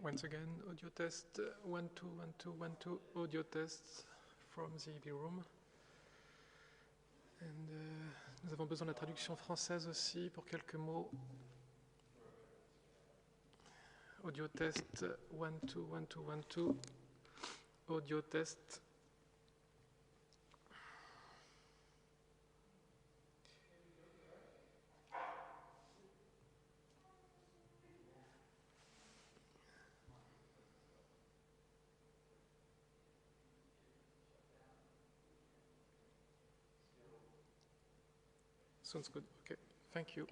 Once again, audio test 1 2 1 2 1 2 audio tests from the EB room. And, nous avons besoin de la traduction française aussi pour quelques mots. Audio test 1 2 1 2 1 2 audio test. Sounds good. Okay, thank you.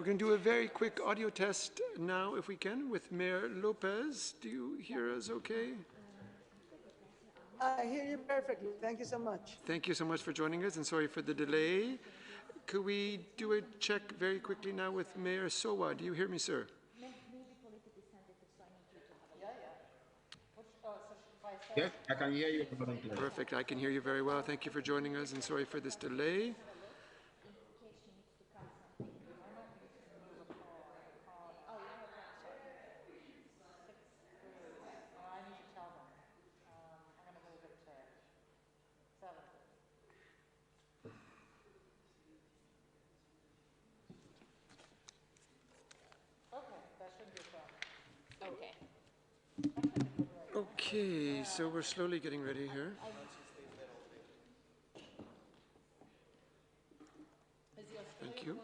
We're going to do a very quick audio test now, if we can, with Mayor Lopez. Do you hear us okay? I hear you perfectly. Thank you so much. Thank you so much for joining us, and sorry for the delay. Could we do a check very quickly now with Mayor Sowa? Do you hear me, sir? Yes, I can hear you. Perfect. I can hear you very well. Thank you for joining us, and sorry for this delay. Okay, so we're slowly getting ready here. Thank you.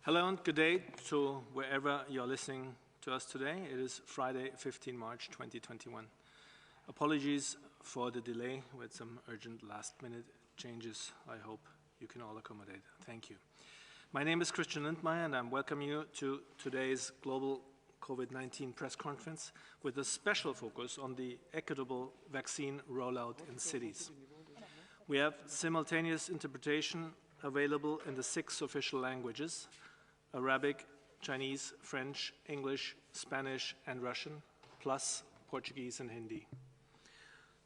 Hello and good day to wherever you're listening to us today. It is Friday, 15 March 2021. Apologies for the delay with some urgent last-minute changes. I hope you can all accommodate. Thank you. My name is Christian Lindmeier, and I'm welcoming you to today's Global COVID-19 press conference with a special focus on the equitable vaccine rollout in cities. We have simultaneous interpretation available in the 6 official languages: Arabic, Chinese, French, English, Spanish, and Russian, plus Portuguese and Hindi.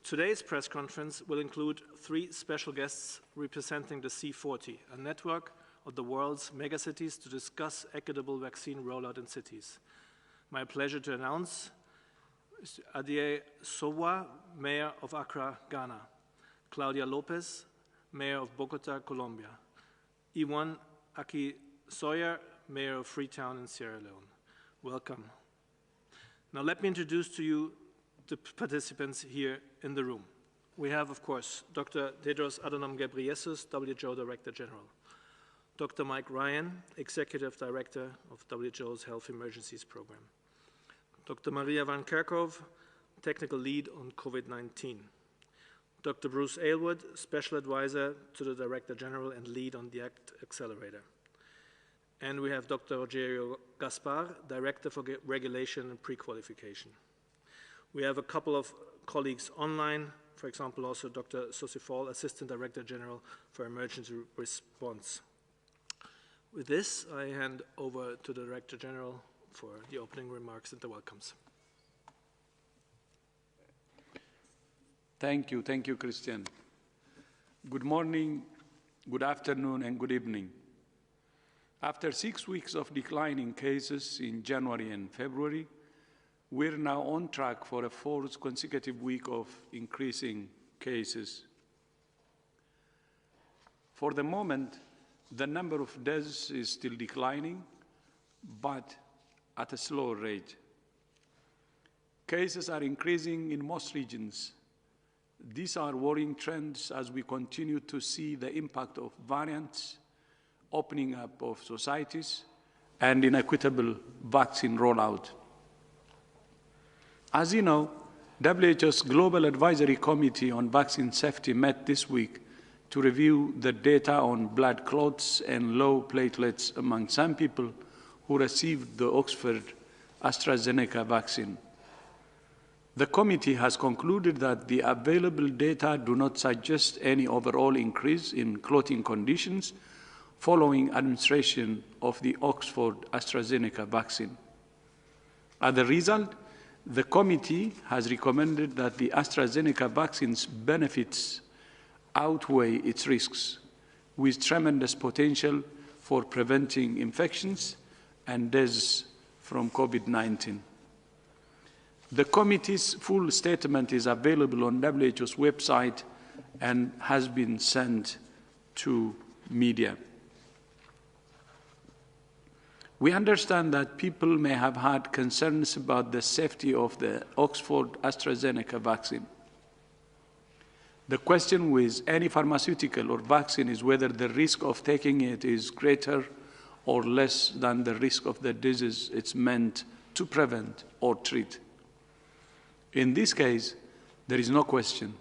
Today's press conference will include 3 special guests representing the C40, a network of the world's megacities to discuss equitable vaccine rollout in cities. My pleasure to announce Adie Sowa, Mayor of Accra, Ghana; Claudia Lopez, Mayor of Bogota, Colombia; Iwan Aki Sawyer, Mayor of Freetown in Sierra Leone. Welcome. Now let me introduce to you the participants here in the room. We have, of course, Dr. Tedros Adhanom Ghebreyesus, WHO Director General; Dr. Mike Ryan, Executive Director of WHO's Health Emergencies Program; Dr. Maria van Kerkhove, Technical Lead on COVID-19; Dr. Bruce Aylward, Special Advisor to the Director General and Lead on the ACT Accelerator. And we have Dr. Rogerio Gaspar, Director for Regulation and Pre-Qualification. We have a couple of colleagues online, for example, also Dr. Sosifal, Assistant Director General for Emergency Response. With this, I hand over to the Director General for the opening remarks and the welcomes. Thank you, Christian. Good morning, good afternoon, and good evening. After 6 weeks of declining cases in January and February, we're now on track for a 4th consecutive week of increasing cases. For the moment, the number of deaths is still declining, but at a slower rate. Cases are increasing in most regions. These are worrying trends as we continue to see the impact of variants, opening up of societies, and inequitable vaccine rollout. As you know, WHO's Global Advisory Committee on Vaccine Safety met this week to review the data on blood clots and low platelets among some people who received the Oxford AstraZeneca vaccine. The committee has concluded that the available data do not suggest any overall increase in clotting conditions following administration of the Oxford AstraZeneca vaccine. As a result, the committee has recommended that the AstraZeneca vaccine's benefits outweigh its risks, with tremendous potential for preventing infections and deaths from COVID-19. The committee's full statement is available on WHO's website and has been sent to media. We understand that people may have had concerns about the safety of the Oxford AstraZeneca vaccine. The question with any pharmaceutical or vaccine is whether the risk of taking it is greater or less than the risk of the disease it's meant to prevent or treat. In this case, there is no question.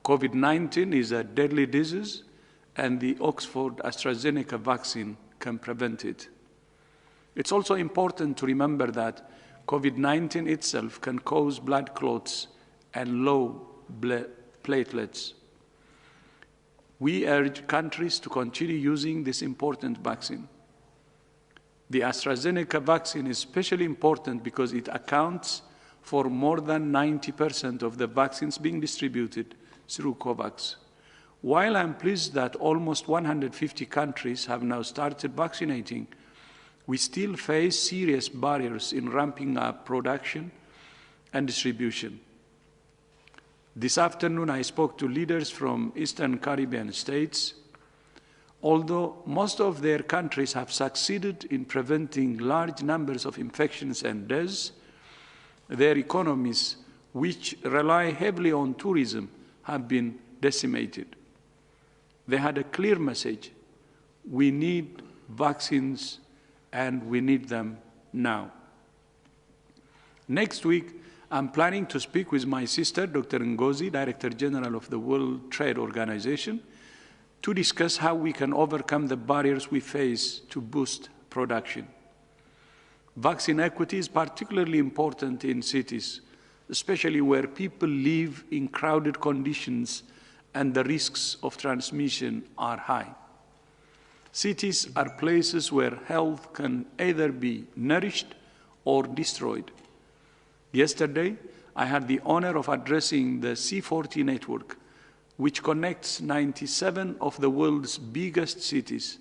COVID-19 is a deadly disease, and the Oxford AstraZeneca vaccine can prevent it. It's also important to remember that COVID-19 itself can cause blood clots and low platelets. We urge countries to continue using this important vaccine. The AstraZeneca vaccine is especially important because it accounts for more than 90% of the vaccines being distributed through COVAX. While I'm pleased that almost 150 countries have now started vaccinating, we still face serious barriers in ramping up production and distribution. This afternoon, I spoke to leaders from Eastern Caribbean states. Although most of their countries have succeeded in preventing large numbers of infections and deaths, their economies, which rely heavily on tourism, have been decimated. They had a clear message: we need vaccines and we need them now. Next week, I'm planning to speak with my sister, Dr. Ngozi, Director General of the World Trade Organization, to discuss how we can overcome the barriers we face to boost production. Vaccine equity is particularly important in cities, especially where people live in crowded conditions and the risks of transmission are high. Cities are places where health can either be nourished or destroyed. Yesterday, I had the honor of addressing the C40 network, which connects 97 of the world's biggest cities,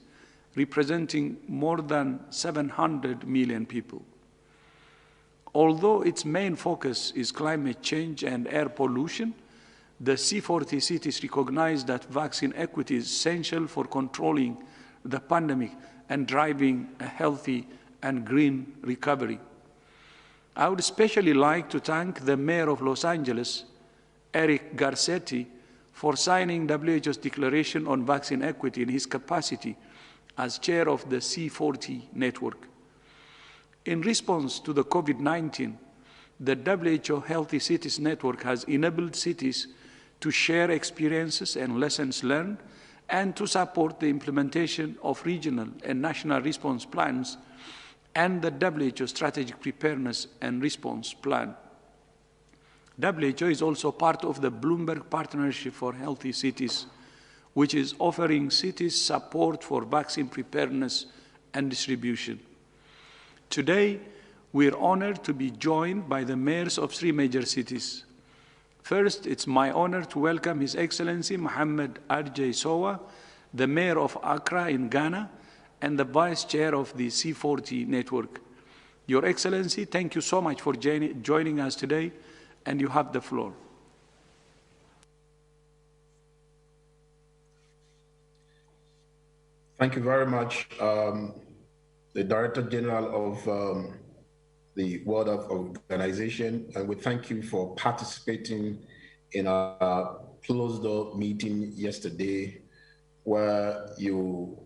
representing more than 700 million people. Although its main focus is climate change and air pollution, the C40 cities recognize that vaccine equity is essential for controlling the pandemic and driving a healthy and green recovery. I would especially like to thank the Mayor of Los Angeles, Eric Garcetti, for signing WHO's declaration on vaccine equity in his capacity as chair of the C40 network. In response to the COVID-19, the WHO Healthy Cities Network has enabled cities to share experiences and lessons learned and to support the implementation of regional and national response plans and the WHO Strategic Preparedness and Response Plan. WHO is also part of the Bloomberg Partnership for Healthy Cities, which is offering cities support for vaccine preparedness and distribution. Today, we are honored to be joined by the mayors of 3 major cities. First, it's my honor to welcome His Excellency Mohammed R.J. Sowa, the mayor of Accra in Ghana, and the vice chair of the C40 network. Your Excellency, thank you so much for joining us today, and you have the floor. Thank you very much, the Director General of the World Health Organization, and we thank you for participating in our closed-door meeting yesterday, where you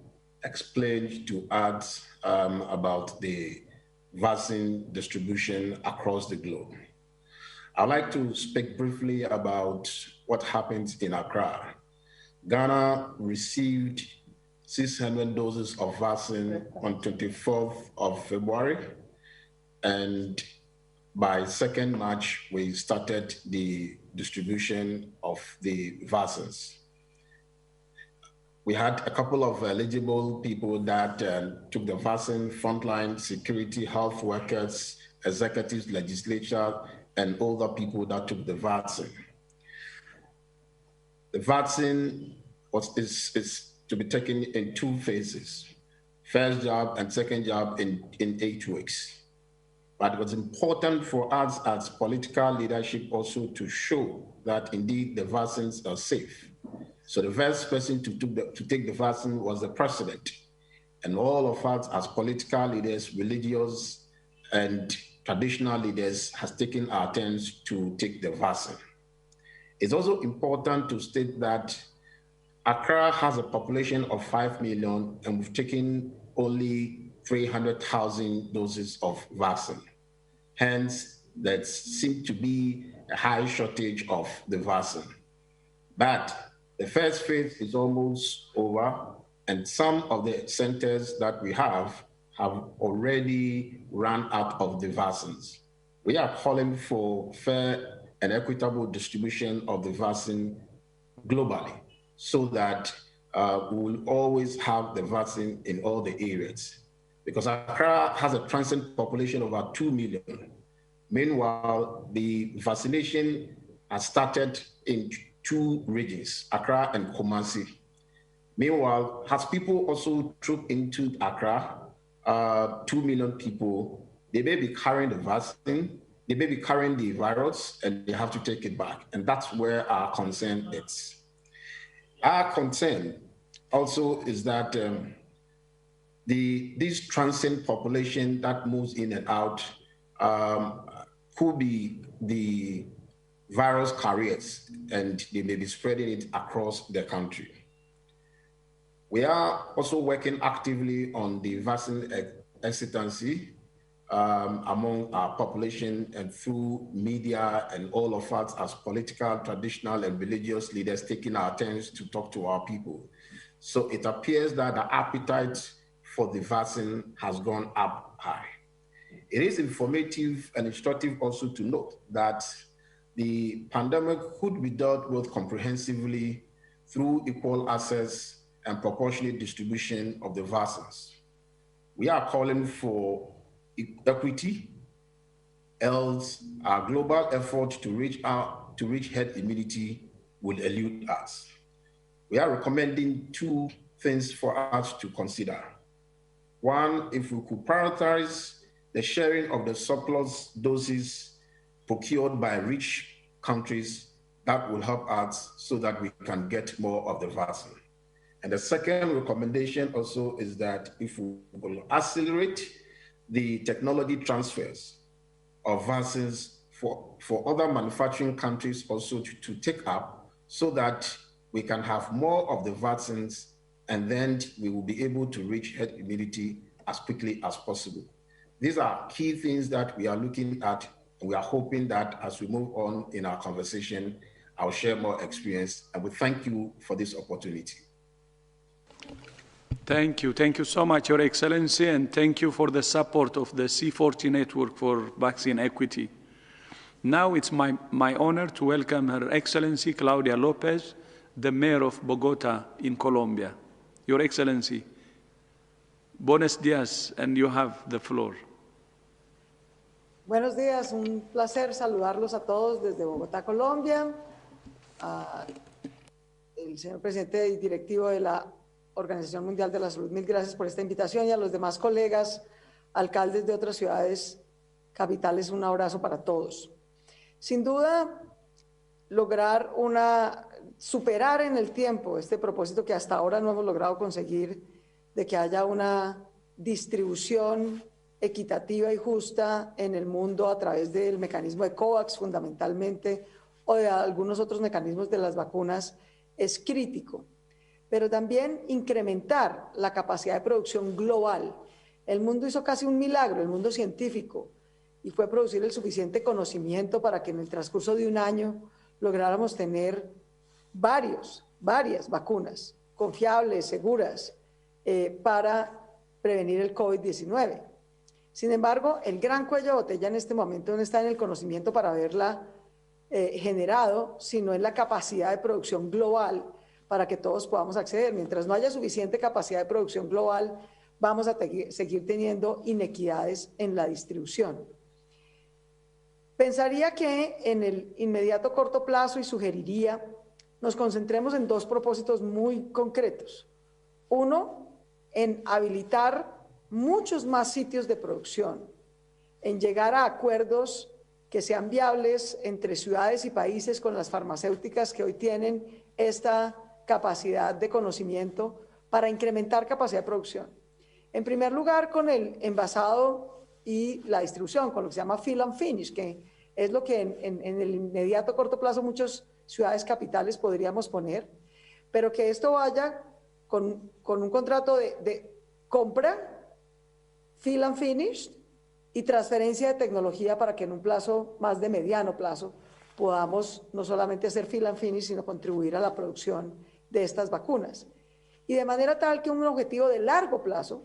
explained to us about the vaccine distribution across the globe. I'd like to speak briefly about what happened in Accra. Ghana received 600 doses of vaccine on 24th of February, and by 2nd March, we started the distribution of the vaccines. We had a couple of eligible people that took the vaccine: frontline security, health workers, executives, legislature, and other people that took the vaccine. The vaccine is to be taken in 2 phases: first jab and second jab in 8 weeks. But it was important for us as political leadership also to show that indeed the vaccines are safe. So the first person to take the vaccine was the president. And all of us as political leaders, religious and traditional leaders has taken our turns to take the vaccine. It's also important to state that Accra has a population of 5 million and we've taken only 300,000 doses of vaccine. Hence, there seems to be a high shortage of the vaccine. But the first phase is almost over, and some of the centers that we have already run out of the vaccines. We are calling for fair and equitable distribution of the vaccine globally, so that we will always have the vaccine in all the areas. Because Accra has a transient population of about 2 million. Meanwhile, the vaccination has started in 2 regions, Accra and Kumasi. Meanwhile, as people also troop into Accra, 2 million people, they may be carrying the vaccine, they may be carrying the virus, and they have to take it back. And that's where our concern is. Our concern also is that this transient population that moves in and out could be the virus carriers, and they may be spreading it across the country. We are also working actively on the vaccine hesitancy among our population and through media and all of us as political, traditional, and religious leaders taking our turns to talk to our people. So it appears that the appetite for the vaccine has gone up high. It is informative and instructive also to note that the pandemic could be dealt with comprehensively through equal access and proportionate distribution of the vaccines. We are calling for equity, else our global effort to reach herd immunity will elude us. We are recommending two things for us to consider. One, if we could prioritize the sharing of the surplus doses procured by rich countries, that will help us so that we can get more of the vaccine. And the second recommendation also is that if we will accelerate the technology transfers of vaccines for other manufacturing countries also to take up, so that we can have more of the vaccines, and then we will be able to reach herd immunity as quickly as possible. These are key things that we are looking at. We are hoping that as we move on in our conversation, I'll share more experience, and we thank you for this opportunity. Thank you. Thank you so much, Your Excellency, and thank you for the support of the C40 Network for Vaccine Equity. Now it's my honor to welcome Her Excellency Claudia Lopez, the Mayor of Bogota in Colombia. Your Excellency, buenos días, and you have the floor. Buenos días, un placer saludarlos a todos desde Bogotá, Colombia. El señor presidente y directivo de la Organización Mundial de la Salud, mil gracias por esta invitación, y a los demás colegas, alcaldes de otras ciudades capitales, un abrazo para todos. Sin duda, lograr superar en el tiempo este propósito que hasta ahora no hemos logrado conseguir, de que haya una distribución equitativa y justa en el mundo a través del mecanismo de COVAX fundamentalmente, o de algunos otros mecanismos de las vacunas, es crítico. Pero también incrementar la capacidad de producción global. El mundo hizo casi un milagro, el mundo científico, y fue producir el suficiente conocimiento para que en el transcurso de un año lográramos tener varias vacunas confiables, seguras, para prevenir el COVID-19. Sin embargo, el gran cuello de botella en este momento no está en el conocimiento para haberla generado, sino en la capacidad de producción global para que todos podamos acceder. Mientras no haya suficiente capacidad de producción global, vamos a seguir teniendo inequidades en la distribución. Pensaría que en el inmediato corto plazo, y sugeriría, nos concentremos en dos propósitos muy concretos. Uno, en habilitar muchos más sitios de producción, en llegar a acuerdos que sean viables entre ciudades y países con las farmacéuticas que hoy tienen esta capacidad de conocimiento para incrementar capacidad de producción. En primer lugar, con el envasado y la distribución, con lo que se llama fill and finish, que es lo que en el inmediato corto plazo muchas ciudades capitales podríamos poner, pero que esto vaya con un contrato de compra, fill and finish, y transferencia de tecnología para que en un plazo más de mediano plazo podamos no solamente hacer fill and finish, sino contribuir a la producción de estas vacunas. Y de manera tal que un objetivo de largo plazo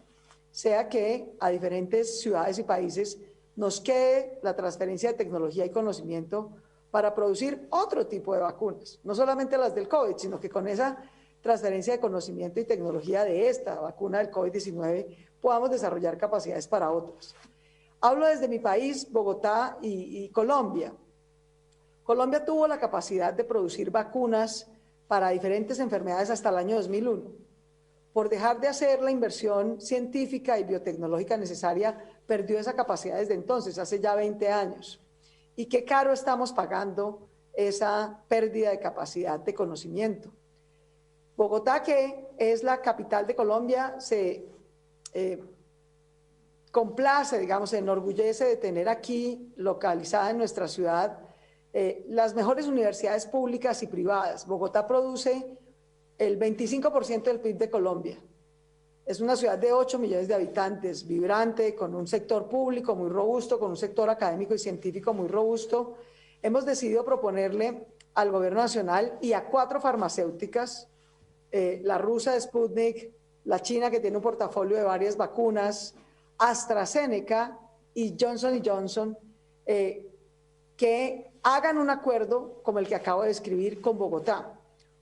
sea que a diferentes ciudades y países nos quede la transferencia de tecnología y conocimiento para producir otro tipo de vacunas, no solamente las del COVID, sino que con esa transferencia de conocimiento y tecnología de esta vacuna del COVID-19 podamos desarrollar capacidades para otras. Hablo desde mi país, Bogotá y Colombia. Colombia tuvo la capacidad de producir vacunas para diferentes enfermedades hasta el año 2001. Por dejar de hacer la inversión científica y biotecnológica necesaria, perdió esa capacidad desde entonces, hace ya 20 años. Y qué caro estamos pagando esa pérdida de capacidad de conocimiento. Bogotá, que es la capital de Colombia, se complace, digamos, se enorgullece de tener aquí, localizada en nuestra ciudad, las mejores universidades públicas y privadas. Bogotá produce el 25% del PIB de Colombia. Es una ciudad de 8 millones de habitantes, vibrante, con un sector público muy robusto, con un sector académico y científico muy robusto. Hemos decidido proponerle al gobierno nacional y a 4 farmacéuticas, la rusa de Sputnik, la china que tiene un portafolio de varias vacunas, AstraZeneca y Johnson Johnson, que hagan un acuerdo como el que acabo de describir con Bogotá.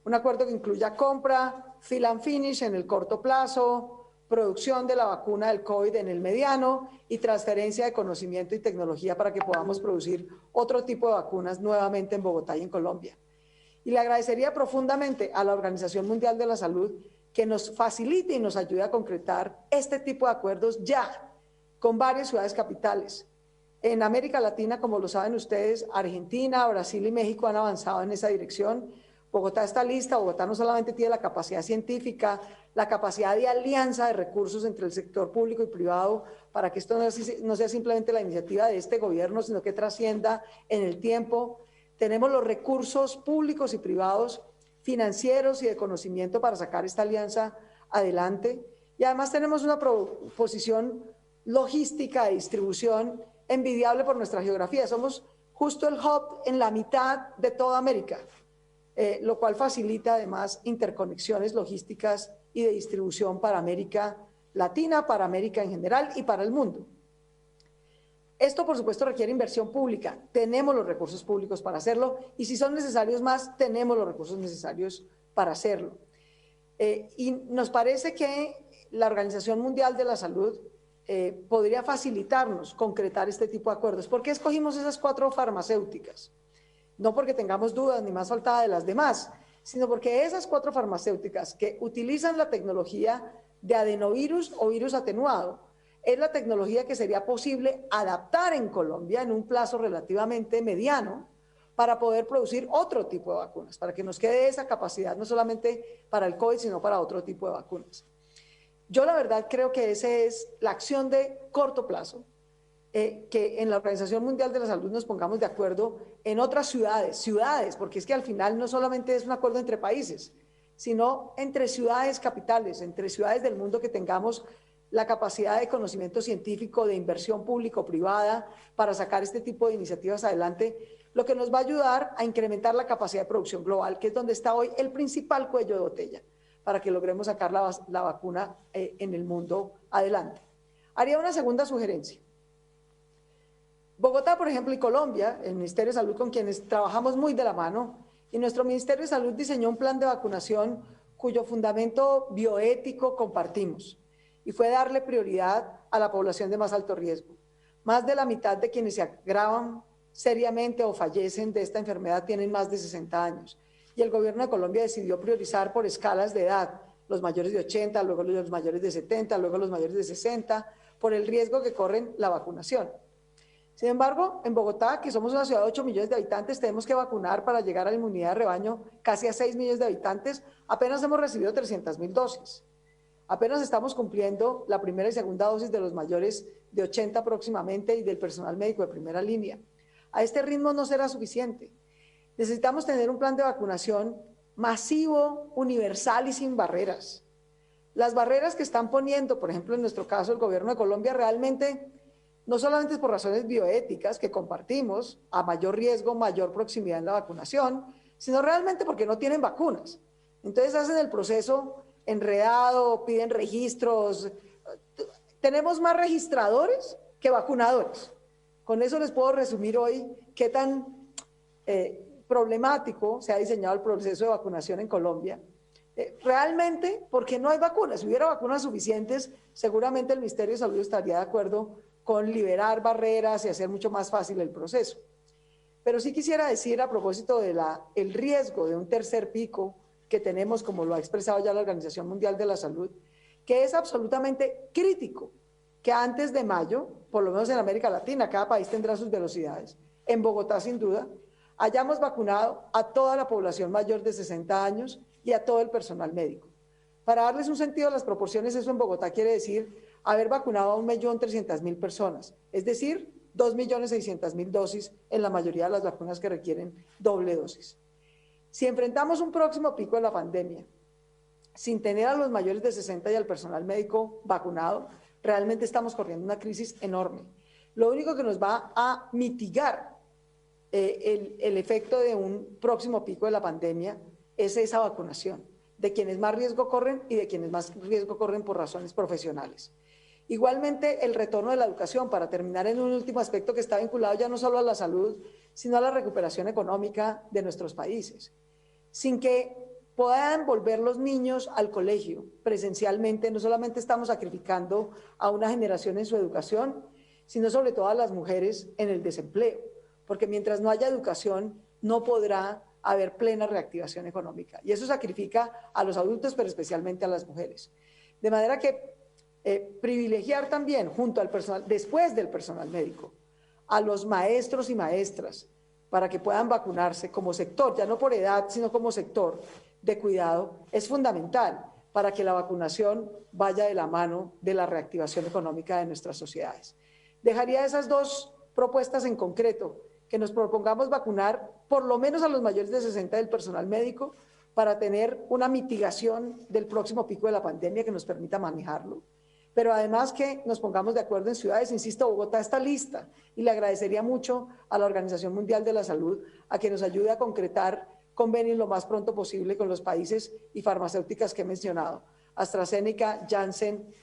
Un acuerdo que incluya compra, fill and finish en el corto plazo, producción de la vacuna del COVID en el mediano y transferencia de conocimiento y tecnología para que podamos producir otro tipo de vacunas nuevamente en Bogotá y en Colombia. Y le agradecería profundamente a la Organización Mundial de la Salud que nos facilite y nos ayude a concretar este tipo de acuerdos ya con varias ciudades capitales. En América Latina, como lo saben ustedes, Argentina, Brasil y México han avanzado en esa dirección. Bogotá está lista. Bogotá no solamente tiene la capacidad científica, la capacidad de alianza de recursos entre el sector público y privado para que esto no sea simplemente la iniciativa de este gobierno, sino que trascienda en el tiempo. Tenemos los recursos públicos y privados, financieros y de conocimiento para sacar esta alianza adelante. Y además tenemos una posición logística de distribución envidiable por nuestra geografía. Somos justo el hub en la mitad de toda América, lo cual facilita además interconexiones logísticas y de distribución para América Latina, para América en general y para el mundo. Esto, por supuesto, requiere inversión pública. Tenemos los recursos públicos para hacerlo y si son necesarios más, tenemos los recursos necesarios para hacerlo. Y nos parece que la Organización Mundial de la Salud podría facilitarnos concretar este tipo de acuerdos. ¿Por qué escogimos esas 4 farmacéuticas? No porque tengamos dudas ni más faltada de las demás, sino porque esas 4 farmacéuticas que utilizan la tecnología de adenovirus o virus atenuado es la tecnología que sería posible adaptar en Colombia en un plazo relativamente mediano para poder producir otro tipo de vacunas, para que nos quede esa capacidad no solamente para el COVID, sino para otro tipo de vacunas. Yo la verdad creo que esa es la acción de corto plazo, que en la Organización Mundial de la Salud nos pongamos de acuerdo en otras ciudades, porque es que al final no solamente es un acuerdo entre países, sino entre ciudades capitales, entre ciudades del mundo que tengamos la capacidad de conocimiento científico, de inversión público-privada para sacar este tipo de iniciativas adelante, lo que nos va a ayudar a incrementar la capacidad de producción global, que es donde está hoy el principal cuello de botella, para que logremos sacar la vacuna en el mundo adelante. Haría una segunda sugerencia. Bogotá, por ejemplo, y Colombia, el Ministerio de Salud con quienes trabajamos muy de la mano, y nuestro Ministerio de Salud diseñó un plan de vacunación cuyo fundamento bioético compartimos, y fue darle prioridad a la población de más alto riesgo. Más de la mitad de quienes se agravan seriamente o fallecen de esta enfermedad tienen más de 60 años. Y el gobierno de Colombia decidió priorizar por escalas de edad, los mayores de 80, luego los mayores de 70, luego los mayores de 60, por el riesgo que corren la vacunación. Sin embargo, en Bogotá, que somos una ciudad de 8 millones de habitantes, tenemos que vacunar para llegar a la inmunidad de rebaño casi a 6 millones de habitantes, apenas hemos recibido 300.000 dosis. Apenas estamos cumpliendo la primera y segunda dosis de los mayores de 80 próximamente y del personal médico de primera línea. A este ritmo no será suficiente. Necesitamos tener un plan de vacunación masivo, universal y sin barreras. Las barreras que están poniendo, por ejemplo, en nuestro caso, el gobierno de Colombia, realmente no solamente es por razones bioéticas que compartimos, a mayor riesgo, mayor proximidad en la vacunación, sino realmente porque no tienen vacunas. Entonces hacen el proceso enredado, piden registros. Tenemos más registradores que vacunadores. Con eso les puedo resumir hoy qué tan problemático se ha diseñado el proceso de vacunación en Colombia. Realmente, porque no hay vacunas. Si hubiera vacunas suficientes, seguramente el Ministerio de Salud estaría de acuerdo con liberar barreras y hacer mucho más fácil el proceso. Pero sí quisiera decir a propósito de el riesgo de un tercer pico que tenemos, como lo ha expresado ya la Organización Mundial de la Salud, que es absolutamente crítico que antes de mayo, por lo menos en América Latina, cada país tendrá sus velocidades, en Bogotá sin duda, hayamos vacunado a toda la población mayor de 60 años y a todo el personal médico. Para darles un sentido a las proporciones, eso en Bogotá quiere decir haber vacunado a 1.300.000 personas, es decir, 2.600.000 dosis en la mayoría de las vacunas que requieren doble dosis. Si enfrentamos un próximo pico de la pandemia, sin tener a los mayores de 60 y al personal médico vacunado, realmente estamos corriendo una crisis enorme. Lo único que nos va a mitigar el efecto de un próximo pico de la pandemia es esa vacunación, de quienes más riesgo corren y de quienes más riesgo corren por razones profesionales. Igualmente, el retorno de la educación, para terminar en un último aspecto que está vinculado ya no solo a la salud, sino a la recuperación económica de nuestros países. Sin que puedan volver los niños al colegio presencialmente, no solamente estamos sacrificando a una generación en su educación, sino sobre todo a las mujeres en el desempleo, porque mientras no haya educación, no podrá haber plena reactivación económica. Y eso sacrifica a los adultos, pero especialmente a las mujeres. De manera que privilegiar también, junto al personal, después del personal médico, a los maestros y maestras, para que puedan vacunarse como sector, ya no por edad, sino como sector de cuidado, es fundamental para que la vacunación vaya de la mano de la reactivación económica de nuestras sociedades. Dejaría esas dos propuestas en concreto, que nos propongamos vacunar por lo menos a los mayores de 60 del personal médico para tener una mitigación del próximo pico de la pandemia que nos permita manejarlo, pero además que nos pongamos de acuerdo en ciudades. Insisto, Bogotá está lista y le agradecería mucho a la Organización Mundial de la Salud a que nos ayude a concretar convenios lo más pronto posible con los países y farmacéuticas que he mencionado: AstraZeneca, Janssen,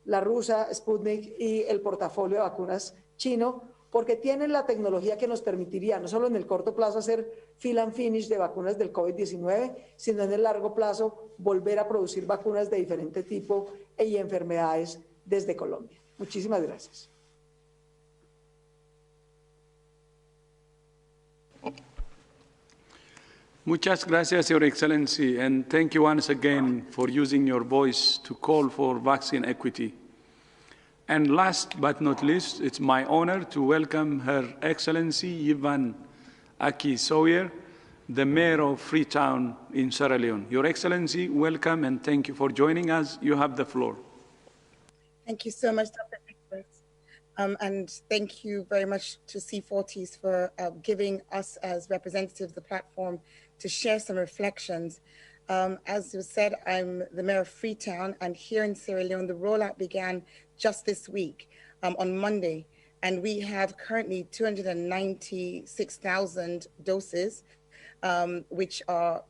la rusa, Sputnik y el portafolio de vacunas chino, porque tienen la tecnología que nos permitiría no solo en el corto plazo hacer fill and finish de vacunas del COVID-19, sino en el largo plazo volver a producir vacunas de diferente tipo y enfermedades desde Colombia. Muchísimas gracias. Muchas gracias, Your Excellency, and thank you once again for using your voice to call for vaccine equity. And last but not least, it's my honor to welcome Her Excellency Yvan Aki Sawyer, the Mayor of Freetown in Sierra Leone. Your Excellency, welcome and thank you for joining us. You have the floor. Thank you so much, Dr. Nicholas. And thank you very much to C40s for giving us as representatives the platform to share some reflections. As you said, I'm the Mayor of Freetown, and here in Sierra Leone, the rollout began just this week, on Monday, and we have currently 296,000 doses, which will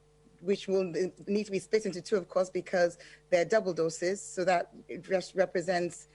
need to be split into two, of course, because they're double doses, so that it just represents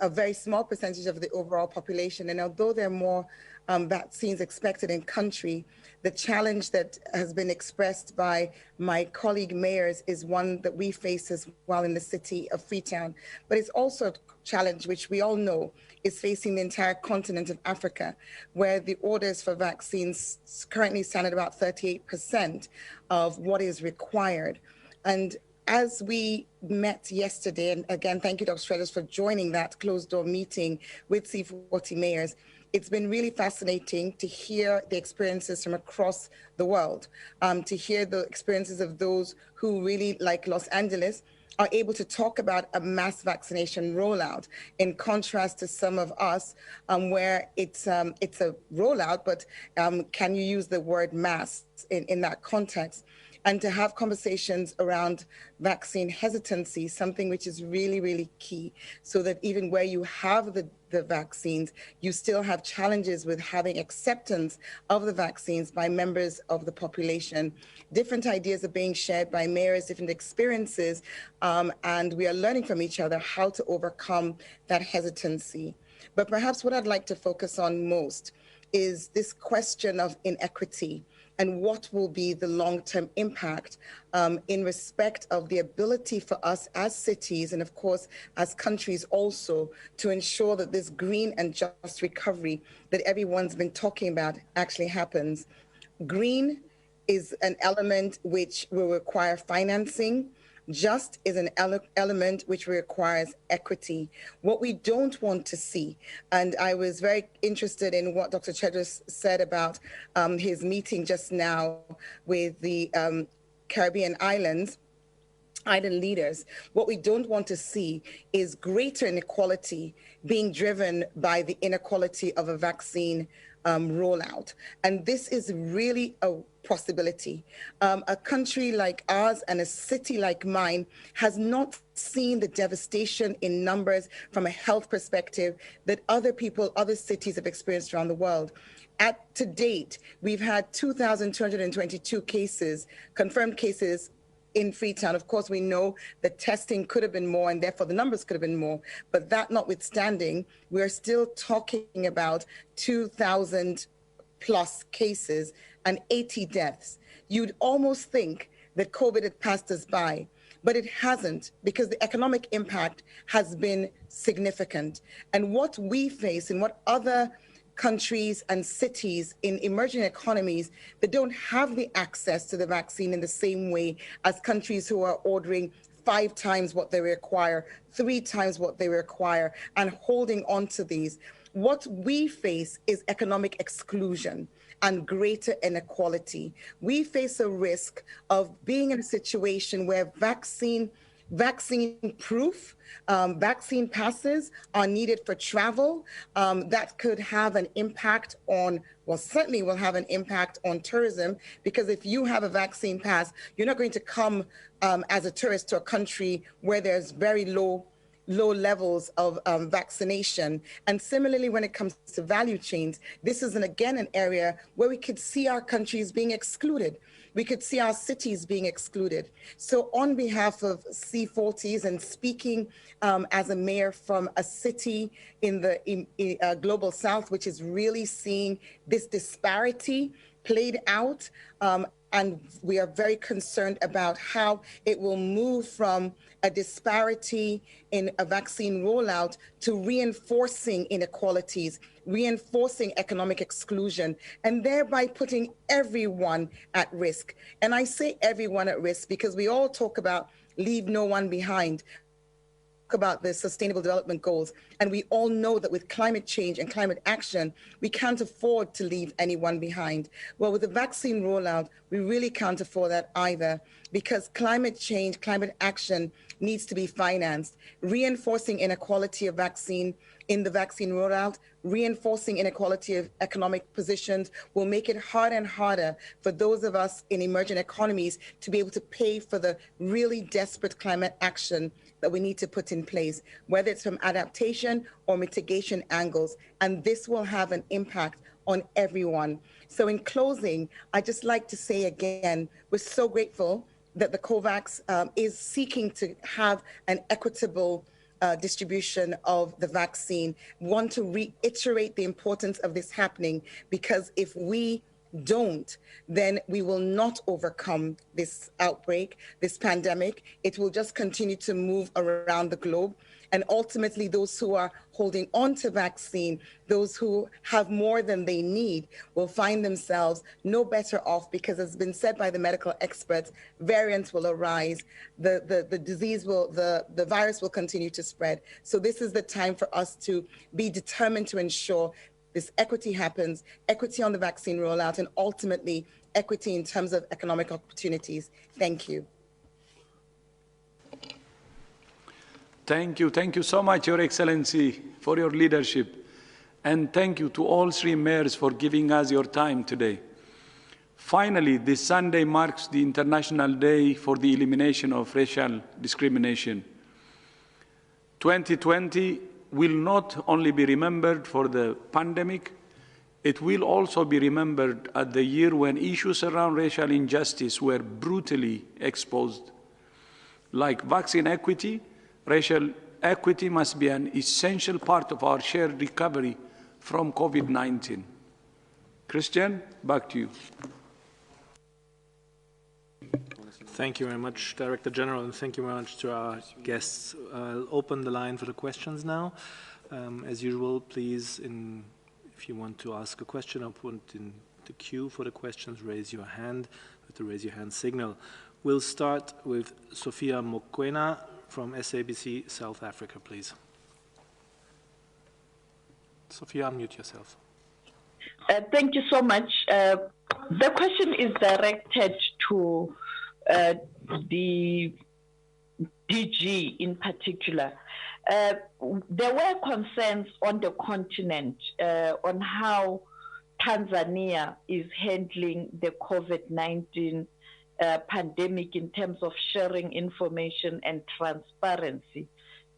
a very small percentage of the overall population. And although there are more vaccines expected in country, the challenge that has been expressed by my colleague mayors is one that we face as well in the city of Freetown. But it's also a challenge which we all know is facing the entire continent of Africa, where the orders for vaccines currently stand at about 38% of what is required. And as we met yesterday, and again, thank you, Dr. Tedros, for joining that closed-door meeting with C40 mayors, it's been really fascinating to hear the experiences from across the world, to hear the experiences of those who really, like Los Angeles, are able to talk about a mass vaccination rollout, in contrast to some of us, where it's a rollout, but can you use the word mass in that context? And to have conversations around vaccine hesitancy, something which is really, really key, so that even where you have the vaccines, you still have challenges with having acceptance of the vaccines by members of the population. Different ideas are being shared by mayors, different experiences, and we are learning from each other how to overcome that hesitancy. But perhaps what I'd like to focus on most is this question of inequity, and what will be the long-term impact in respect of the ability for us as cities, and of course as countries also, to ensure that this green and just recovery that everyone's been talking about actually happens. Green is an element which will require financing. Just is an element which requires equity. What we don't want to see, and I was very interested in what Dr. Tedros said about his meeting just now with the Caribbean islands, island leaders, what we don't want to see is greater inequality being driven by the inequality of a vaccine rollout. And this is really a possibility. A country like ours and a city like mine has not seen the devastation in numbers from a health perspective that other people, other cities have experienced around the world. To date, we've had 2,222 cases, confirmed cases in Freetown. Of course, we know the testing could have been more and therefore the numbers could have been more. But that notwithstanding, we're still talking about 2,000 plus cases and 80 deaths. You'd almost think that COVID had passed us by, but it hasn't, because the economic impact has been significant. And what we face and what other countries and cities in emerging economies that don't have the access to the vaccine in the same way as countries who are ordering 5 times what they require, 3 times what they require, and holding on to these. What we face is economic exclusion and greater inequality. We face a risk of being in a situation where vaccine proof, vaccine passes are needed for travel. That could have an impact on, well, certainly will have an impact on tourism, because if you have a vaccine pass, you're not going to come as a tourist to a country where there's very low levels of vaccination. And similarly, when it comes to value chains, this is again an area where we could see our countries being excluded. We could see our cities being excluded. So on behalf of C40s and speaking as a mayor from a city in the global south, which is really seeing this disparity played out, and we are very concerned about how it will move from a disparity in a vaccine rollout to reinforcing inequalities, reinforcing economic exclusion, and thereby putting everyone at risk. And I say everyone at risk because we all talk about leave no one behind, about the Sustainable Development Goals. And we all know that with climate change and climate action, we can't afford to leave anyone behind. Well, with the vaccine rollout, we really can't afford that either, because climate change, climate action needs to be financed. Reinforcing inequality of vaccine in the vaccine rollout, reinforcing inequality of economic positions will make it harder and harder for those of us in emerging economies to be able to pay for the really desperate climate action that we need to put in place, whether it's from adaptation or mitigation angles. And this will have an impact on everyone. So in closing, I'd just like to say again, we're so grateful that the COVAX is seeking to have an equitable distribution of the vaccine. Want to reiterate the importance of this happening, because if we don't, then we will not overcome this outbreak, this pandemic. It will just continue to move around the globe. And ultimately, those who are holding on to vaccine, those who have more than they need, will find themselves no better off, because, as has been said by the medical experts, variants will arise, the disease will, the virus will continue to spread. So this is the time for us to be determined to ensure this equity happens, equity on the vaccine rollout, and ultimately equity in terms of economic opportunities. Thank you. Thank you so much, Your Excellency, for your leadership. And thank you to all 3 mayors for giving us your time today. Finally, this Sunday marks the International Day for the Elimination of Racial Discrimination. 2020 will not only be remembered for the pandemic, it will also be remembered as the year when issues around racial injustice were brutally exposed. Like vaccine equity, racial equity must be an essential part of our shared recovery from COVID-19. Christian, back to you. Thank you very much, Director General, and thank you very much to our guests. I'll open the line for the questions now. As usual, please, if you want to ask a question or put in the queue for the questions, raise your hand with the raise your hand signal. We'll start with Sophia Mokoena from SABC South Africa, please. Sophia, unmute yourself. Thank you so much. The question is directed to the DG in particular. There were concerns on the continent on how Tanzania is handling the COVID-19 pandemic in terms of sharing information and transparency.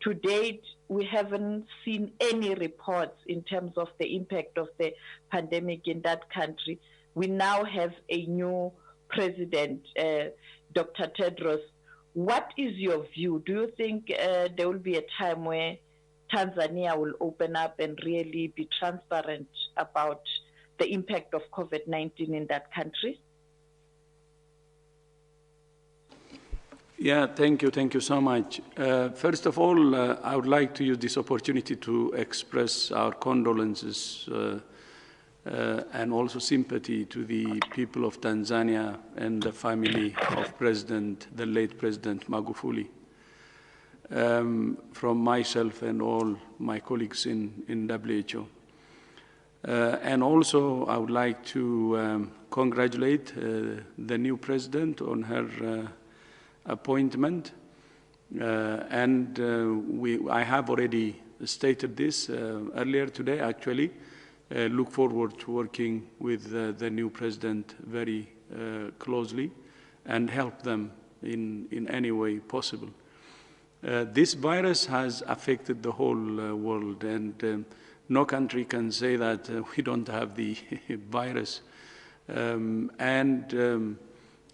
To date, we haven't seen any reports in terms of the impact of the pandemic in that country. We now have a new president, Dr. Tedros. What is your view? Do you think there will be a time where Tanzania will open up and really be transparent about the impact of COVID-19 in that country? Yeah, thank you so much. First of all, I would like to use this opportunity to express our condolences and also sympathy to the people of Tanzania and the family of the late President Magufuli. From myself and all my colleagues in WHO. And also, I would like to congratulate the new president on her appointment. I have already stated this earlier today, actually. Look forward to working with the new president very closely and help them in any way possible. This virus has affected the whole world, and no country can say that we don't have the virus.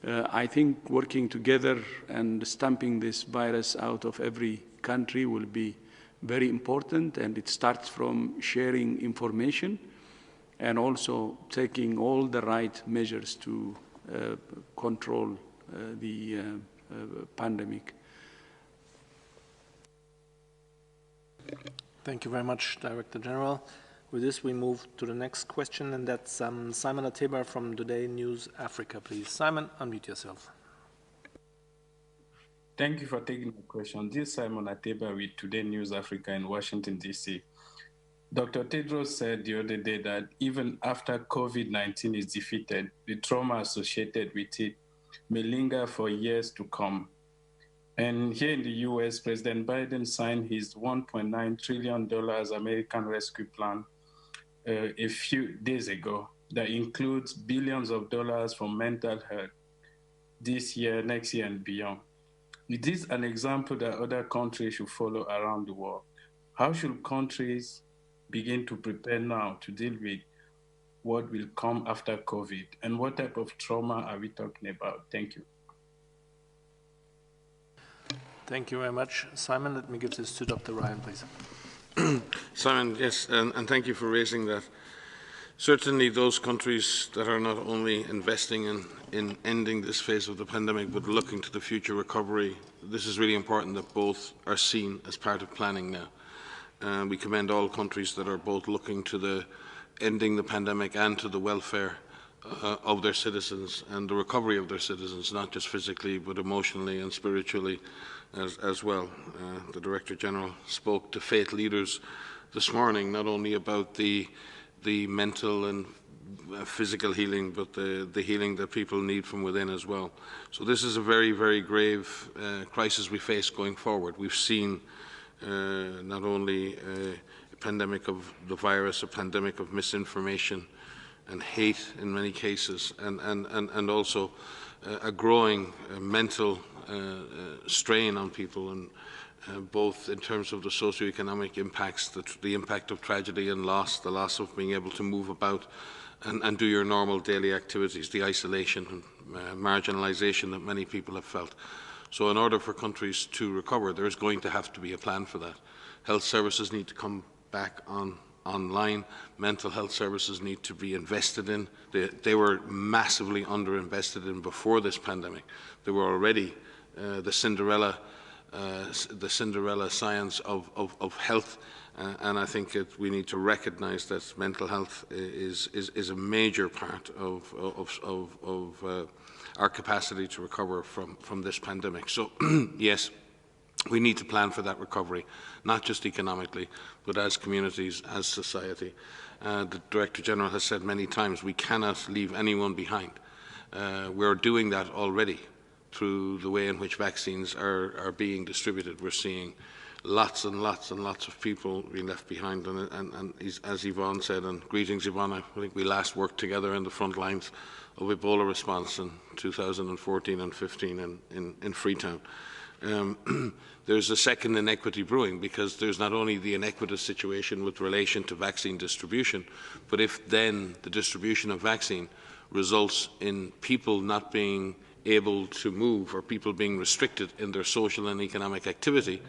I think working together and stamping this virus out of every country will be very important, and it starts from sharing information and also taking all the right measures to control the pandemic. Thank you very much, Director General. With this, we move to the next question, and that's Simon Ateba from Today News Africa, please. Simon, unmute yourself. Thank you for taking the question. This is Simon Ateba with Today News Africa in Washington, D.C. Dr. Tedros said the other day that even after COVID-19 is defeated, the trauma associated with it may linger for years to come. And here in the US, President Biden signed his $1.9 trillion American Rescue Plan a few days ago that includes billions of dollars for mental health this year, next year, and beyond. It is an example that other countries should follow around the world. How should countries begin to prepare now to deal with what will come after COVID? And what type of trauma are we talking about? Thank you. Thank you very much, Simon. Let me give this to Dr. Ryan, please. Simon, yes, and thank you for raising that. Certainly those countries that are not only investing in ending this phase of the pandemic, but looking to the future recovery, this is really important that both are seen as part of planning now. We commend all countries that are both looking to the ending the pandemic and to the welfare of their citizens and the recovery of their citizens, not just physically, but emotionally and spiritually as well. The Director General spoke to faith leaders this morning, not only about the mental and physical healing, but the healing that people need from within as well. So this is a very, very grave crisis we face going forward. We've seen not only a pandemic of the virus, a pandemic of misinformation and hate in many cases, and also a growing mental strain on people, and both in terms of the socioeconomic impacts, the impact of tragedy and loss, the loss of being able to move about and do your normal daily activities, the isolation and marginalization that many people have felt. So in order for countries to recover, there is going to have to be a plan for that. Health services need to come back online. Mental health services need to be invested in. They were massively underinvested in before this pandemic. They were already the Cinderella science of health, and I think we need to recognise that mental health is a major part of our capacity to recover from this pandemic. So yes, we need to plan for that recovery, not just economically, but as communities, as society. The Director General has said many times, we cannot leave anyone behind. We're doing that already. through the way in which vaccines are being distributed. We're seeing lots and lots and lots of people being left behind, and as Yvonne said, and greetings Yvonne, I think we last worked together in the front lines of Ebola response in 2014 and 15 in Freetown. There's a second inequity brewing, because there's not only the inequitous situation with relation to vaccine distribution, but if then the distribution of vaccine results in people not being able to move, or people being restricted in their social and economic activity,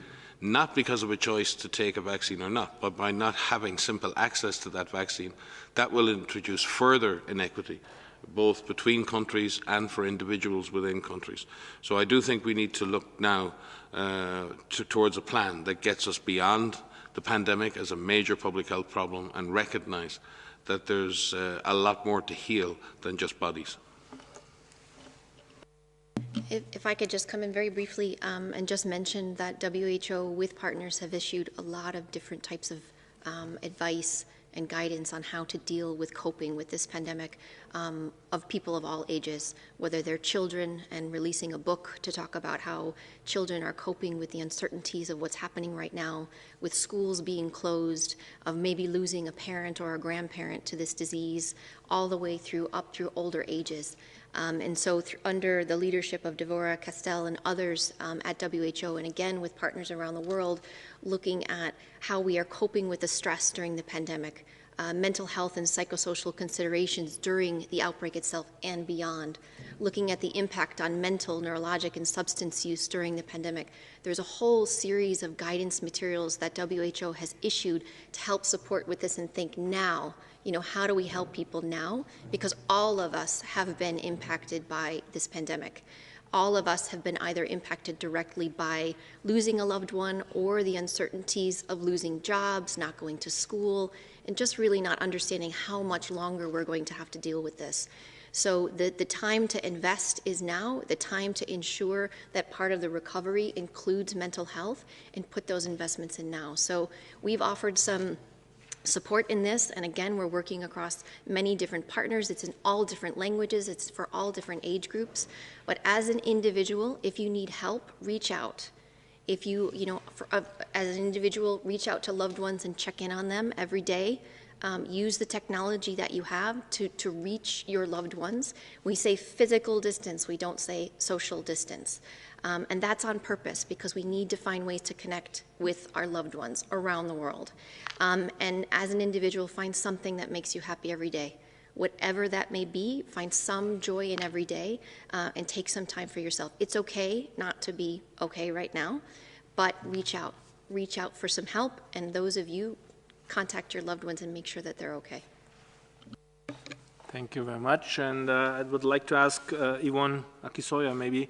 not because of a choice to take a vaccine or not, but by not having simple access to that vaccine, that will introduce further inequity, both between countries and for individuals within countries. So I do think we need to look now towards a plan that gets us beyond the pandemic as a major public health problem, and recognise that there's a lot more to heal than just bodies. If I could just come in very briefly and just mention that WHO with partners have issued a lot of different types of advice and guidance on how to deal with coping with this pandemic of people of all ages, whether they're children, and releasing a book to talk about how children are coping with the uncertainties of what's happening right now, with schools being closed, of maybe losing a parent or a grandparent to this disease, all the way through up through older ages. And so under the leadership of Devorah Castell and others at WHO, and again with partners around the world, looking at how we are coping with the stress during the pandemic, mental health and psychosocial considerations during the outbreak itself and beyond, looking at the impact on mental, neurologic, and substance use during the pandemic. There's a whole series of guidance materials that WHO has issued to help support with this and think now, you know, how do we help people now? Because all of us have been impacted by this pandemic. All of us have been either impacted directly by losing a loved one, or the uncertainties of losing jobs, not going to school, and just really not understanding how much longer we're going to have to deal with this. So the time to invest is now, the time to ensure that part of the recovery includes mental health, and put those investments in now. So we've offered some support in this, and again, we're working across many different partners. It's in all different languages, it's for all different age groups. But as an individual, if you need help, reach out. If you as an individual, reach out to loved ones and check in on them every day. Use the technology that you have to reach your loved ones. We say physical distance, we don't say social distance. And that's on purpose, because we need to find ways to connect with our loved ones around the world. And as an individual, find something that makes you happy every day. Whatever that may be, find some joy in every day, and take some time for yourself. It's okay not to be okay right now, but reach out. Reach out for some help, and those of you, contact your loved ones and make sure that they're okay. Thank you very much. And I would like to ask Yvonne Akisoya, maybe,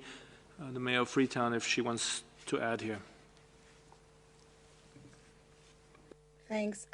the mayor of Freetown, if she wants to add here. Thanks.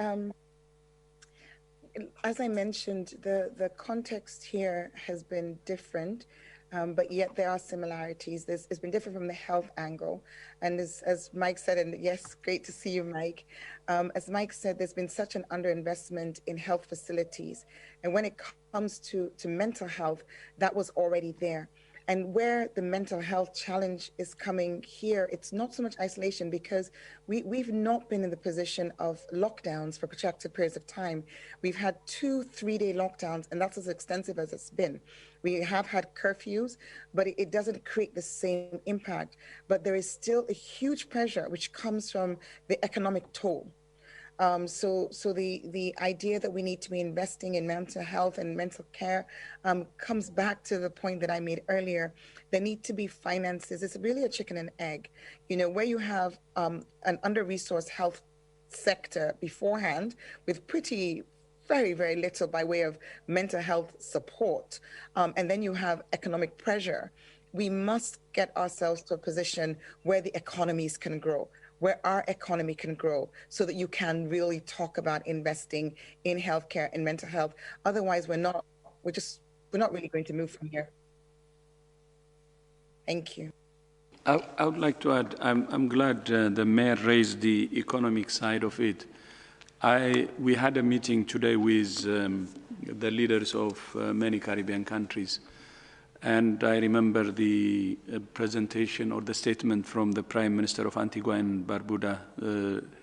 As I mentioned, the context here has been different, but yet there are similarities. It's been different from the health angle. And as Mike said, and yes, great to see you, Mike. As Mike said, there's been such an underinvestment in health facilities. And when it comes to mental health, that was already there. And where the mental health challenge is coming here, it's not so much isolation, because we've not been in the position of lockdowns for protracted periods of time. We've had 2 3-day lockdowns, and that's as extensive as it's been. We have had curfews, but it doesn't create the same impact. But there is still a huge pressure which comes from the economic toll. So the idea that we need to be investing in mental health and mental care comes back to the point that I made earlier. There need to be finances. It's really a chicken and egg, where you have an under-resourced health sector beforehand with very, very little by way of mental health support. And then you have economic pressure. We must get ourselves to a position where the economies can grow, where our economy can grow, so that you can really talk about investing in healthcare and mental health. Otherwise, we're not really going to move from here. Thank you. I would like to add, I'm glad the mayor raised the economic side of it. We had a meeting today with the leaders of many Caribbean countries. And I remember the presentation or the statement from the Prime Minister of Antigua and Barbuda,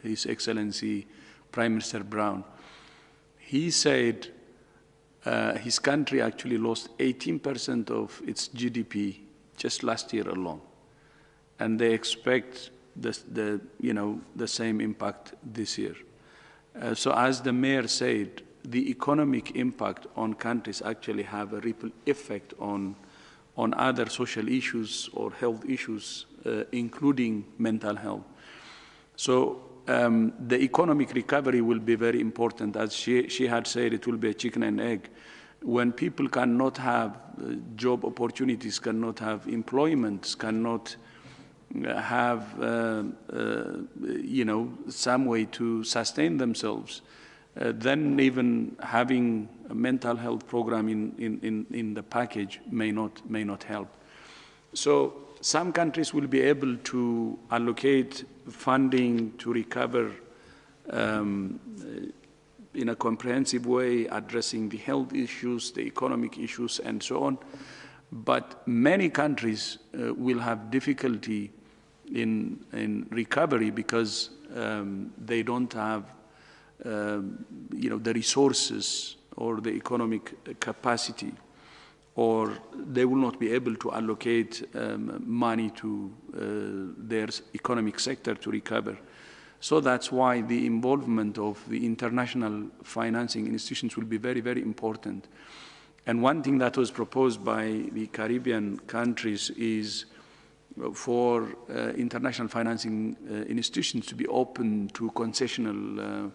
His Excellency Prime Minister Brown. He said his country actually lost 18% of its GDP just last year alone. And they expect the same impact this year. So as the mayor said, the economic impact on countries actually have a ripple effect on other social issues or health issues, including mental health. So the economic recovery will be very important. As she had said, it will be a chicken and egg. When people cannot have job opportunities, cannot have employment, cannot have some way to sustain themselves, then even having a mental health program in the package may not help. So some countries will be able to allocate funding to recover in a comprehensive way, addressing the health issues, the economic issues, and so on. But many countries will have difficulty in recovery because they don't have the resources or the economic capacity, or they will not be able to allocate money to their economic sector to recover. So that's why the involvement of the international financing institutions will be very, very important. And one thing that was proposed by the Caribbean countries is for international financing institutions to be open to concessional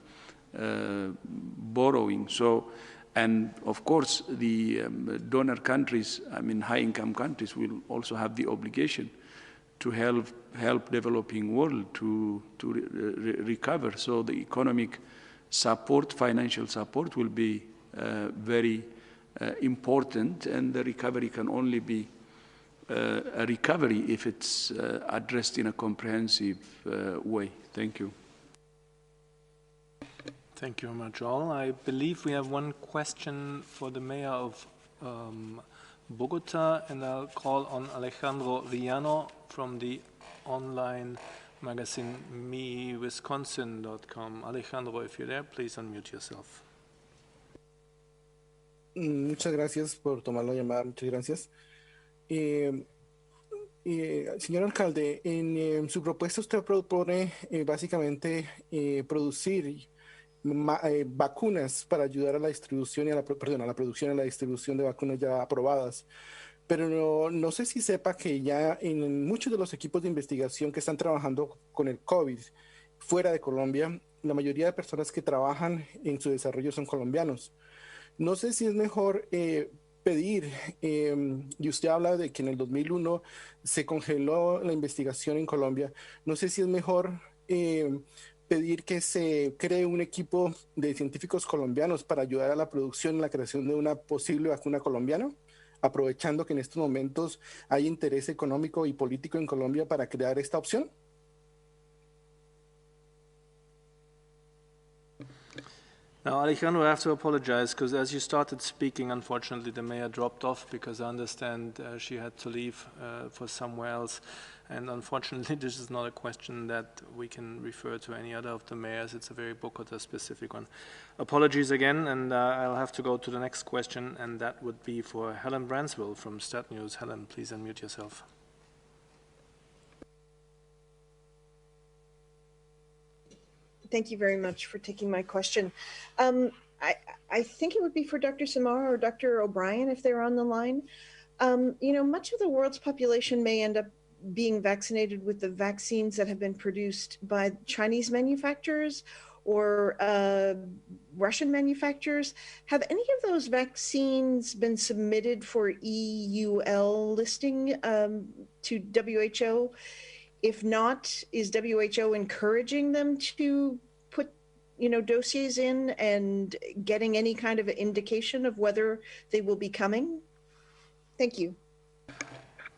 borrowing. So, and of course, the donor countries, high-income countries, will also have the obligation to help developing world to recover. So the economic support, financial support, will be very important, and the recovery can only be a recovery if it's addressed in a comprehensive way. Thank you. Thank you very much, all. I believe we have one question for the mayor of Bogota, and I'll call on Alejandro Villano from the online magazine mewisconsin.com. Alejandro, if you're there, please unmute yourself. Muchas gracias por tomar la llamada. Muchas gracias. Señor alcalde, en su propuesta usted propone básicamente producir vacunas para ayudar a la distribución y a la producción y a la distribución de vacunas ya aprobadas. Pero no sé si sepa que ya en muchos de los equipos de investigación que están trabajando con el COVID fuera de Colombia, la mayoría de personas que trabajan en su desarrollo son colombianos. No sé si es mejor pedir, y usted habla de que en el 2001 se congeló la investigación en Colombia, no sé si es mejor pedir que se cree un equipo de científicos colombianos para ayudar a la producción y la creación de una posible vacuna colombiana, aprovechando que en estos momentos hay interés económico y político en Colombia para crear esta opción. Now, Alejandro, I have to apologize because as you started speaking, unfortunately, the mayor dropped off because I understand she had to leave for somewhere else. And unfortunately, this is not a question that we can refer to any other of the mayors. It's a very Bogota-specific one. Apologies again, and I'll have to go to the next question, and that would be for Helen Branswell from Stat News. Helen, please unmute yourself. Thank you very much for taking my question. I think it would be for Dr. Samara or Dr. O'Brien if they're on the line. Much of the world's population may end up being vaccinated with the vaccines that have been produced by Chinese manufacturers or Russian manufacturers. Have any of those vaccines been submitted for EUL listing to WHO? If not, is WHO encouraging them to put, dossiers in and getting any kind of indication of whether they will be coming? Thank you.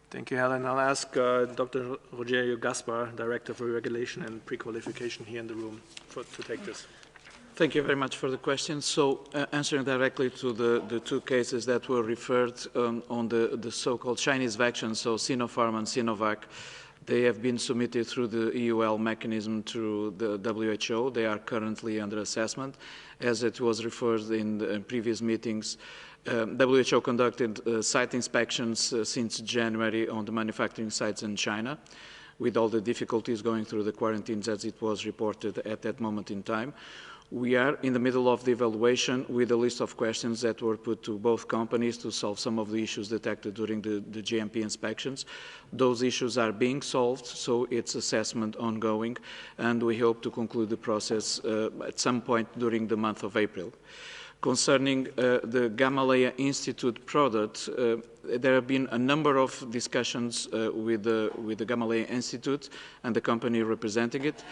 Thank you, Helen. I'll ask Dr. Rogerio Gaspar, Director for Regulation and Pre-Qualification here in the room, to take this. Thank you very much for the question. So answering directly to the two cases that were referred on the so-called Chinese vaccines, so Sinopharm and Sinovac, they have been submitted through the EUL mechanism to the WHO. They are currently under assessment. As it was referred in the previous meetings, WHO conducted site inspections since January on the manufacturing sites in China, with all the difficulties going through the quarantines as it was reported at that moment in time. We are in the middle of the evaluation with a list of questions that were put to both companies to solve some of the issues detected during the GMP inspections. Those issues are being solved, so it's assessment ongoing, and we hope to conclude the process at some point during the month of April. Concerning the Gamaleya Institute product, there have been a number of discussions with the Gamaleya Institute and the company representing it.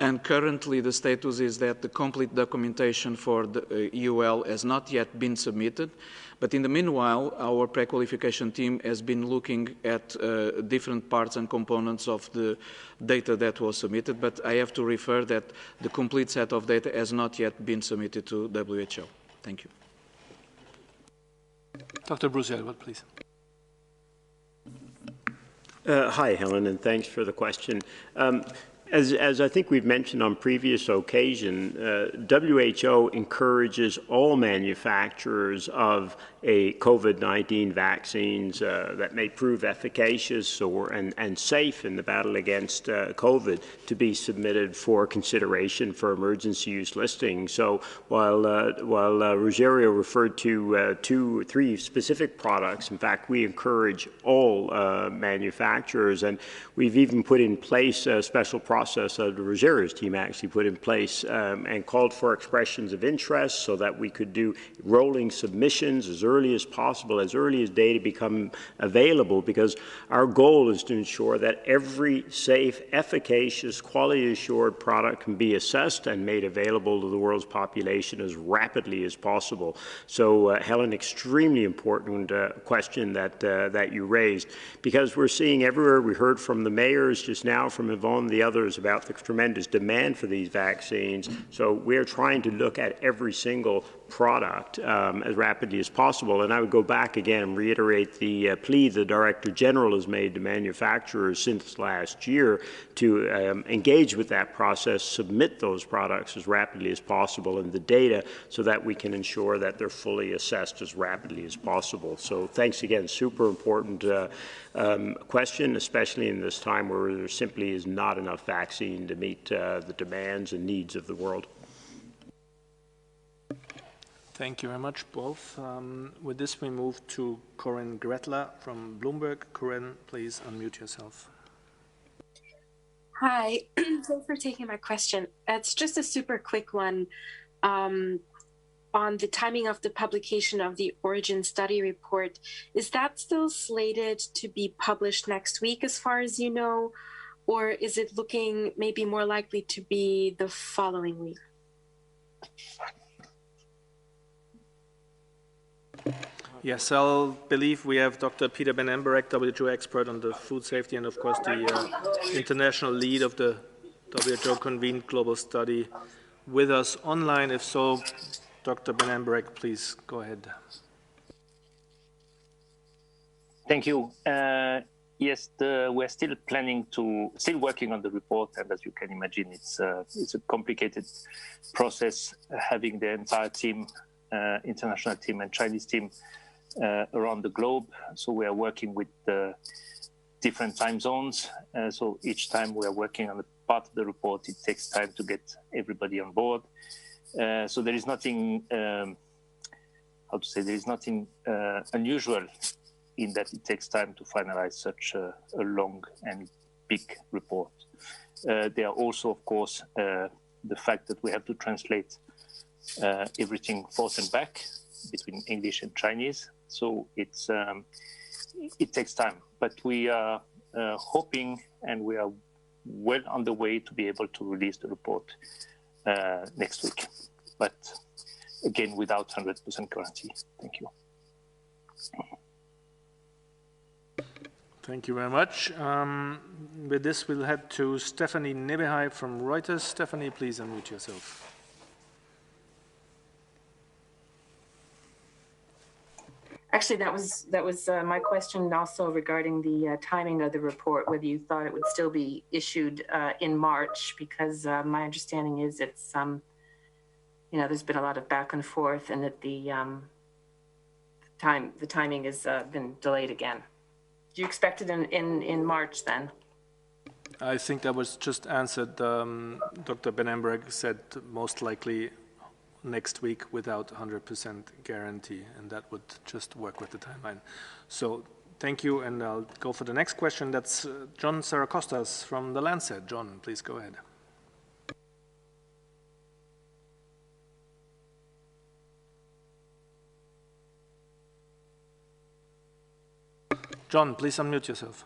And currently the status is that the complete documentation for the EUL has not yet been submitted. But in the meanwhile, our pre-qualification team has been looking at different parts and components of the data that was submitted. But I have to refer that the complete set of data has not yet been submitted to WHO. Thank you. Dr. Bruce Elwood, please. Hi, Helen, and thanks for the question. As I think we've mentioned on previous occasion, WHO encourages all manufacturers of COVID-19 vaccines that may prove efficacious and safe in the battle against COVID to be submitted for consideration for emergency use listing. So while Rogerio referred to 2 or 3 specific products, in fact, we encourage all manufacturers, and we've even put in place a special process that Rogerio's team actually put in place and called for expressions of interest so that we could do rolling submissions as early as possible, as early as data become available, because our goal is to ensure that every safe, efficacious, quality-assured product can be assessed and made available to the world's population as rapidly as possible. So, Helen, extremely important question that you raised, because we're seeing everywhere, we heard from the mayors just now, from Yvonne, the others, about the tremendous demand for these vaccines. So we're trying to look at every single product as rapidly as possible. And I would go back again and reiterate the plea the Director General has made to manufacturers since last year to engage with that process, submit those products as rapidly as possible and the data so that we can ensure that they're fully assessed as rapidly as possible. So thanks again, super important question, especially in this time where there simply is not enough vaccine to meet the demands and needs of the world. Thank you very much, both. With this, we move to Corinne Gretler from Bloomberg. Corinne, please unmute yourself. Hi, thanks for taking my question. It's just a super quick one on the timing of the publication of the Origin study report. Is that still slated to be published next week, as far as you know, or is it looking maybe more likely to be the following week? Yes, I believe we have Dr. Peter Ben Emberek, WHO expert on the food safety, and of course the international lead of the WHO-convened global study with us online. If so, Dr. Ben Emberek, please go ahead. Thank you. Yes, we're still working on the report, and as you can imagine, it's a complicated process, having the entire team, international team and Chinese team around the globe. So we are working with different time zones. So each time we are working on a part of the report, it takes time to get everybody on board. So there is nothing, there is nothing unusual in that it takes time to finalize such a long and big report. There are also, of course, the fact that we have to translate everything forth and back between English and Chinese. So it takes time, but we are hoping, and we are well on the way to be able to release the report next week. But again, without 100% guarantee. Thank you. Thank you very much. With this, we'll head to Stephanie Nebehai from Reuters. Stephanie, please unmute yourself. Actually, that was my question also regarding the timing of the report, whether you thought it would still be issued in March, because my understanding is it's, there's been a lot of back and forth, and that the timing has been delayed again. Do you expect it in March then? I think that was just answered. Dr. Ben-Emberg said most likely next week without 100% guarantee, and that would just work with the timeline. So thank you, and I'll go for the next question. That's John Saracostas from The Lancet. John, please go ahead. John, please unmute yourself.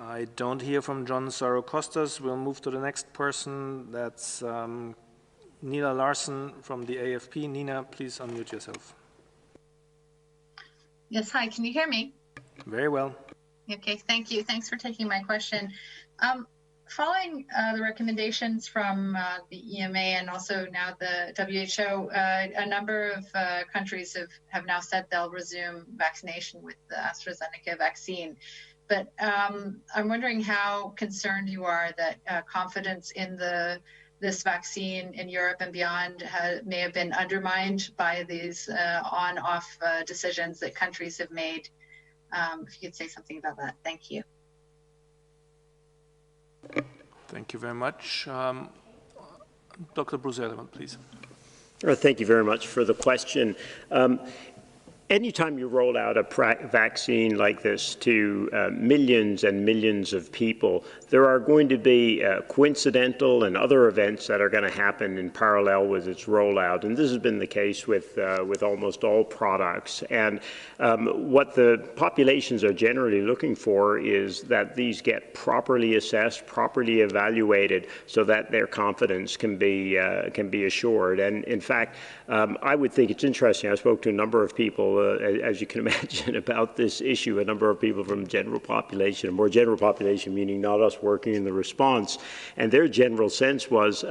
I don't hear from John Saracostas. We'll move to the next person. That's Nina Larson from the AFP. Nina, please unmute yourself. Yes, hi, can you hear me? Very well. Okay, thank you. Thanks for taking my question. Following the recommendations from the EMA and also now the WHO, a number of countries have now said they'll resume vaccination with the AstraZeneca vaccine. But I'm wondering how concerned you are that confidence in this vaccine in Europe and beyond may have been undermined by these on-off decisions that countries have made. If you could say something about that. Thank you. Thank you very much. Dr. Bruce-Elleman, please. Thank you very much for the question. Anytime you roll out a vaccine like this to millions and millions of people, there are going to be coincidental and other events that are going to happen in parallel with its rollout. And this has been the case with almost all products. And what the populations are generally looking for is that these get properly assessed, properly evaluated, so that their confidence can be assured. And in fact, I would think it's interesting. I spoke to a number of people, as you can imagine, about this issue, a number of people from general population, a more general population, meaning not us working in the response. And their general sense was,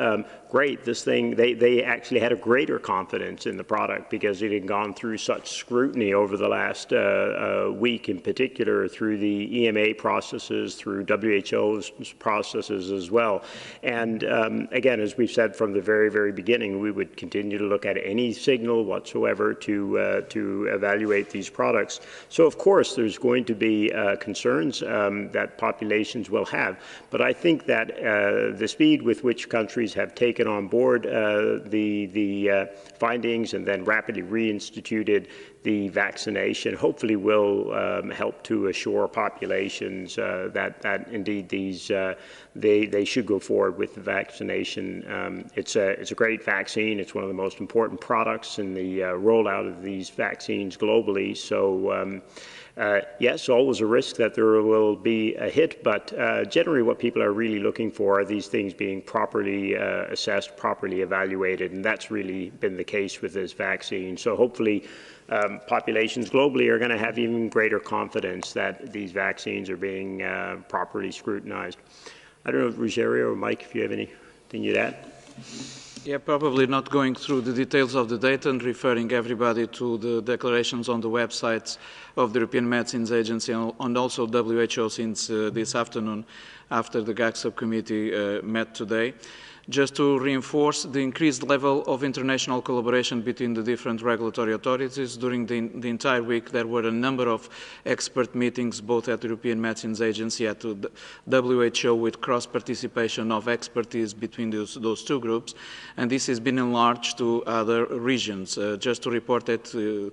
great, this thing, they actually had a greater confidence in the product because it had gone through such scrutiny over the last week in particular, through the EMA processes, through WHO's processes as well. And again, as we've said from the very, very beginning, we would continue to look at any signal whatsoever to evaluate these products. So of course there's going to be concerns that populations will have, but I think that the speed with which countries have taken on board the findings and then rapidly reinstituted the vaccination hopefully will help to assure populations that indeed these they should go forward with the vaccination. It's a great vaccine. It's one of the most important products in the rollout of these vaccines globally. So yes, always a risk that there will be a hit, but generally what people are really looking for are these things being properly assessed, properly evaluated, and that's really been the case with this vaccine. So hopefully populations globally are going to have even greater confidence that these vaccines are being properly scrutinized. I don't know, Ruggiero or Mike, if you have anything you'd add? Yeah, probably not going through the details of the data and referring everybody to the declarations on the websites of the European Medicines Agency and also WHO since this afternoon after the GAC subcommittee met today. Just to reinforce the increased level of international collaboration between the different regulatory authorities. During the entire week, there were a number of expert meetings, both at the European Medicines Agency, at the WHO, with cross-participation of expertise between those two groups. And this has been enlarged to other regions. Just to report that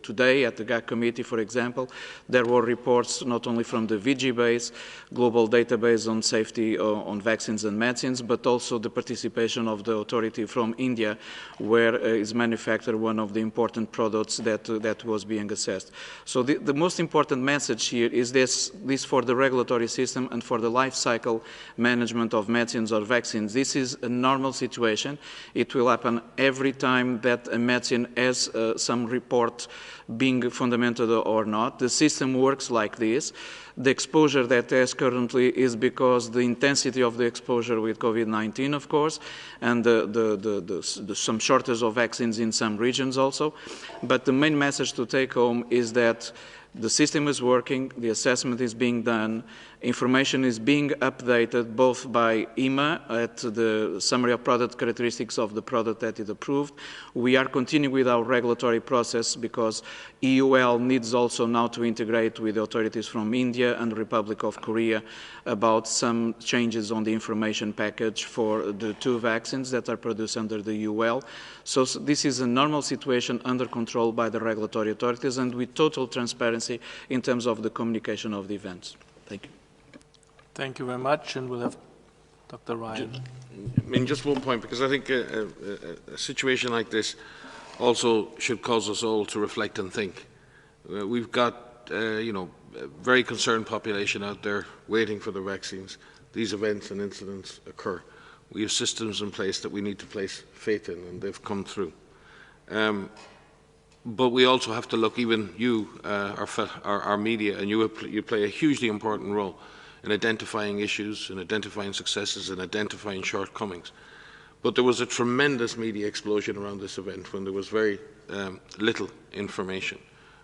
today at the GAC committee, for example, there were reports not only from the VG-base, global database on safety on vaccines and medicines, but also the participation of the authority from India, where is manufactured one of the important products that was being assessed. So the most important message here is this for the regulatory system and for the life cycle management of medicines or vaccines. This is a normal situation. It will happen every time that a medicine has some report being fundamental or not. The system works like this. The exposure that has currently is because the intensity of the exposure with COVID-19, of course, and some shortage of vaccines in some regions also. But the main message to take home is that the system is working, the assessment is being done, information is being updated both by EMA at the summary of product characteristics of the product that is approved. We are continuing with our regulatory process because EUL needs also now to integrate with the authorities from India and the Republic of Korea about some changes on the information package for the 2 vaccines that are produced under the EUL. So this is a normal situation under control by the regulatory authorities and with total transparency in terms of the communication of the events. Thank you. Thank you very much, and we'll have Dr. Ryan. I mean, just one point, because I think a situation like this also should cause us all to reflect and think. We've got, you know, a very concerned population out there waiting for the vaccines. These events and incidents occur. We have systems in place that we need to place faith in, and they've come through. But we also have to look, even you, our media, and you play a hugely important role in identifying issues, in identifying successes, and identifying shortcomings. But there was a tremendous media explosion around this event when there was very little information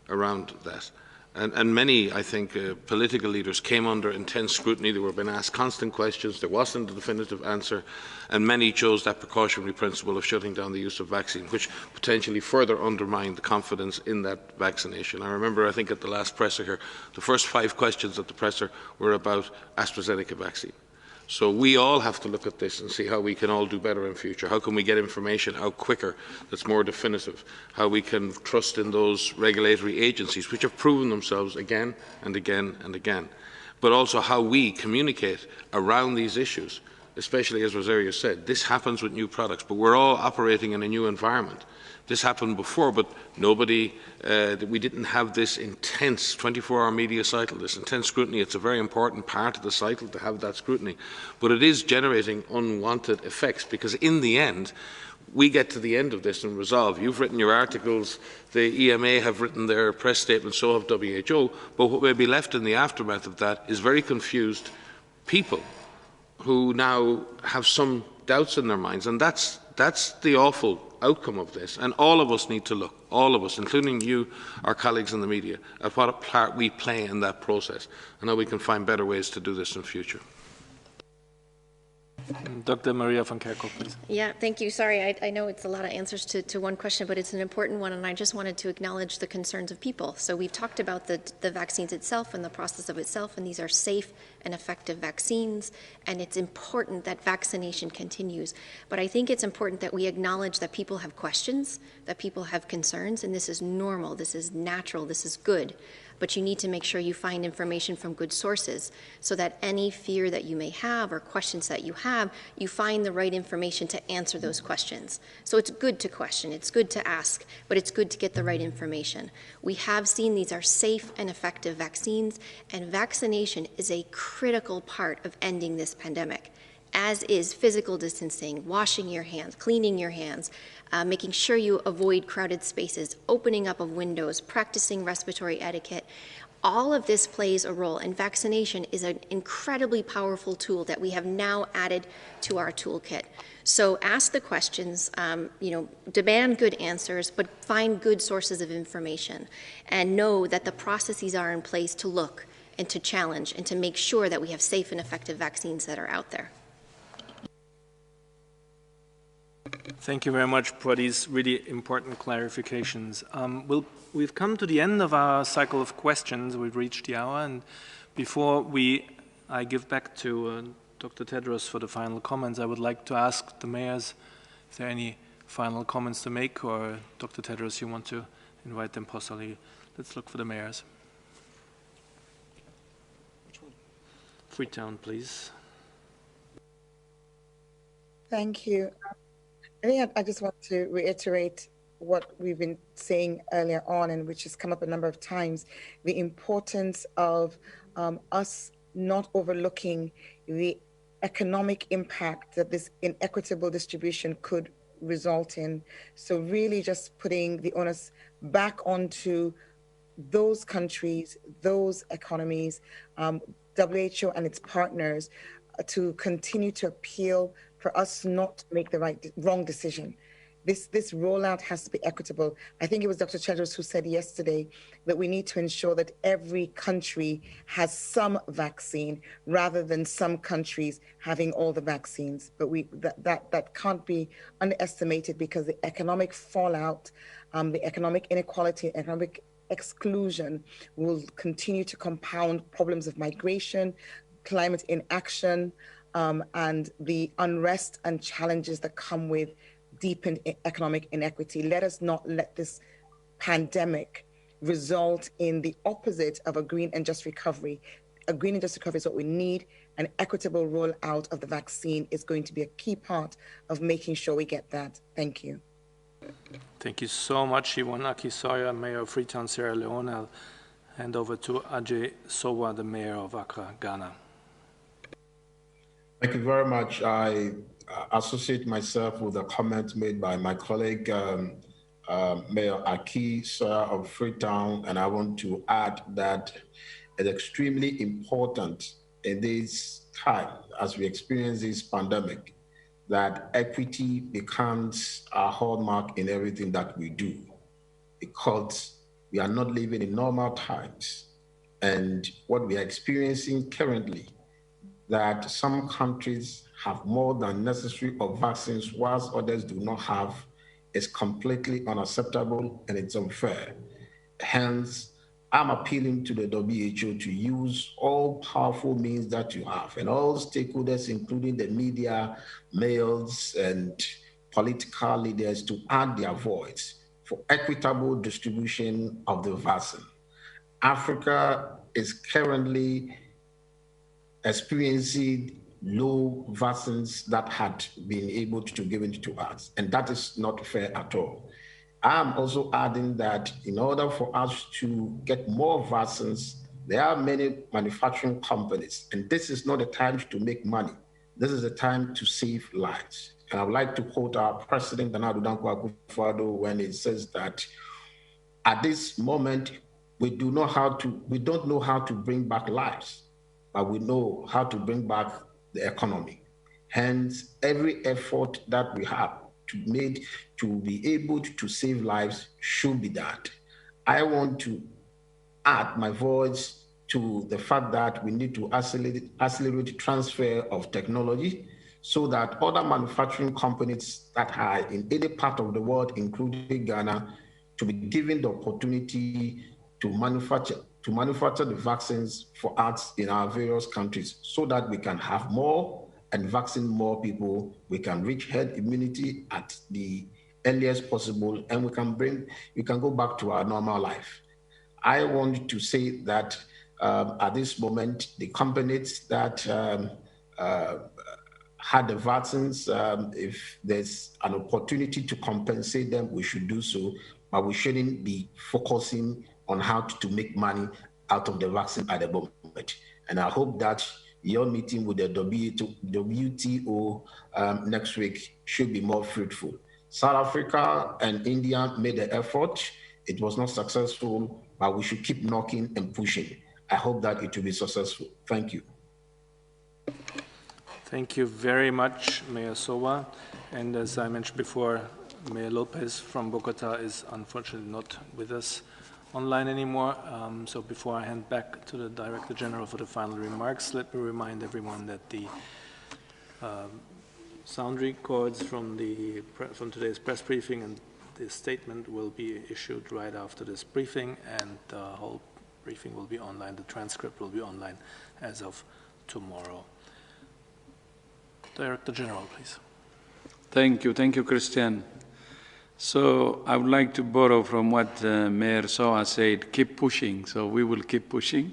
around that. And many, I think, political leaders came under intense scrutiny. They were being asked constant questions. There wasn't a definitive answer. And many chose that precautionary principle of shutting down the use of vaccine, which potentially further undermined the confidence in that vaccination. I remember, I think, at the last presser here, the first 5 questions at the presser were about AstraZeneca vaccine. So we all have to look at this and see how we can all do better in future. How can we get information out quicker that's more definitive? How we can trust in those regulatory agencies which have proven themselves again and again and again. But also how we communicate around these issues, especially as Rosario said, this happens with new products, but we're all operating in a new environment. This happened before, but nobody, we didn't have this intense 24-hour media cycle, this intense scrutiny. It's a very important part of the cycle to have that scrutiny. But it is generating unwanted effects because in the end, we get to the end of this and resolve. You've written your articles, the EMA have written their press statements, so have WHO, but what may be left in the aftermath of that is very confused people who now have some doubts in their minds, and that's the awful outcome of this. And all of us need to look, all of us, including you, our colleagues in the media, at what part we play in that process and how we can find better ways to do this in the future. Dr. Maria van Kerkhoff, please. Yeah, thank you. Sorry, I know it's a lot of answers to one question, but it's an important one, and I just wanted to acknowledge the concerns of people. So we've talked about the vaccines itself and the process of itself, and these are safe and effective vaccines, and it's important that vaccination continues. But I think it's important that we acknowledge that people have questions, that people have concerns, and this is normal, this is natural, this is good. But you need to make sure you find information from good sources so that any fear that you may have or questions that you have, you find the right information to answer those questions. So it's good to question, it's good to ask, but it's good to get the right information. We have seen these are safe and effective vaccines, and vaccination is a critical part of ending this pandemic, as is physical distancing, washing your hands, cleaning your hands, making sure you avoid crowded spaces, opening up of windows, practicing respiratory etiquette. All of this plays a role, and vaccination is an incredibly powerful tool that we have now added to our toolkit. So ask the questions, demand good answers, but find good sources of information, and know that the processes are in place to look and to challenge and to make sure that we have safe and effective vaccines that are out there. Thank you very much for these really important clarifications. We've come to the end of our cycle of questions. We've reached the hour, and before I give back to Dr. Tedros for the final comments, I would like to ask the mayors if there are any final comments to make, or Dr. Tedros, you want to invite them possibly. Let's look for the mayors. Freetown, please. Thank you. I think I just want to reiterate what we've been saying earlier on, and which has come up a number of times, the importance of us not overlooking the economic impact that this inequitable distribution could result in. So really just putting the onus back onto those countries, those economies, WHO and its partners, to continue to appeal for us not to make the wrong decision. This rollout has to be equitable. I think it was Dr. Tedros who said yesterday that we need to ensure that every country has some vaccine rather than some countries having all the vaccines. But that can't be underestimated, because the economic fallout, the economic inequality, economic exclusion will continue to compound problems of migration, climate inaction, and the unrest and challenges that come with deepened economic inequity. Let us not let this pandemic result in the opposite of a green and just recovery. A green and just recovery is what we need. An equitable rollout of the vaccine is going to be a key part of making sure we get that. Thank you. Thank you so much, Yvonne Akisoya, Mayor of Freetown, Sierra Leone. I'll hand over to Ajay Sowa, the Mayor of Accra, Ghana. Thank you very much. I associate myself with the comment made by my colleague, Mayor Akisoya of Freetown, and I want to add that it's extremely important in this time, as we experience this pandemic, that equity becomes a hallmark in everything that we do, because we are not living in normal times. And what we are experiencing currently, that some countries have more than necessary of vaccines whilst others do not have, is completely unacceptable and it's unfair. Hence, I'm appealing to the WHO to use all powerful means that you have, and all stakeholders, including the media, mayors, and political leaders, to add their voice for equitable distribution of the vaccine. Africa is currently experiencing low vaccines that had been able to give it to us, and that is not fair at all. I'm also adding that in order for us to get more vaccines, there are many manufacturing companies, and this is not a time to make money. This is a time to save lives. And I would like to quote our President, Nana Addo Dankwa Akufo-Addo, when he says that at this moment, we don't know how to bring back lives, but we know how to bring back the economy. Hence, every effort that we have made to be able to save lives should be done. I want to add my voice to the fact that we need to accelerate transfer of technology so that other manufacturing companies that are in any part of the world, including Ghana, to be given the opportunity to manufacture the vaccines for us in our various countries, so that we can have more and vaccine more people. We can reach herd immunity at the earliest possible, and we can go back to our normal life. I want to say that at this moment, the companies that had the vaccines, if there's an opportunity to compensate them, we should do so, but we shouldn't be focusing on how to make money out of the vaccine at the moment. And I hope that your meeting with the WTO next week should be more fruitful. South Africa and India made the effort. It was not successful, but we should keep knocking and pushing. I hope that it will be successful. Thank you. Thank you very much, Mayor Sowa. And as I mentioned before, Mayor Lopez from Bogota is unfortunately not with us online anymore. So before I hand back to the Director General for the final remarks, let me remind everyone that the sound records from today's press briefing and the statement will be issued right after this briefing, and the whole briefing will be online. The transcript will be online as of tomorrow. Director General, please. Thank you, Christian. So I would like to borrow from what Mayor Sowa said, keep pushing. So we will keep pushing.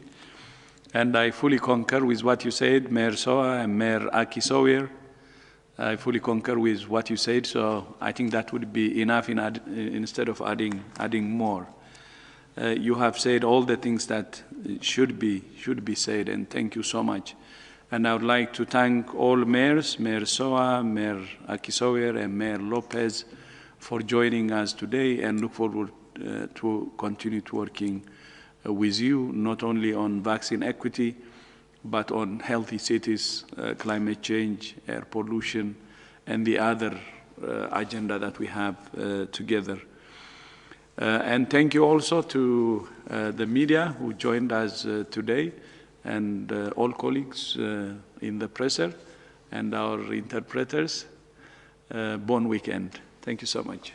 And I fully concur with what you said, Mayor Sowa and Mayor Akisoya. I fully concur with what you said, so I think that would be enough instead of adding more. You have said all the things that should be said, and thank you so much. And I would like to thank all mayors, Mayor Sowa, Mayor Akisoya, and Mayor Lopez, for joining us today, and look forward to continue to working with you, not only on vaccine equity, but on healthy cities, climate change, air pollution, and the other agenda that we have together. And thank you also to the media who joined us today, and all colleagues in the presser and our interpreters. Bon weekend. Thank you so much.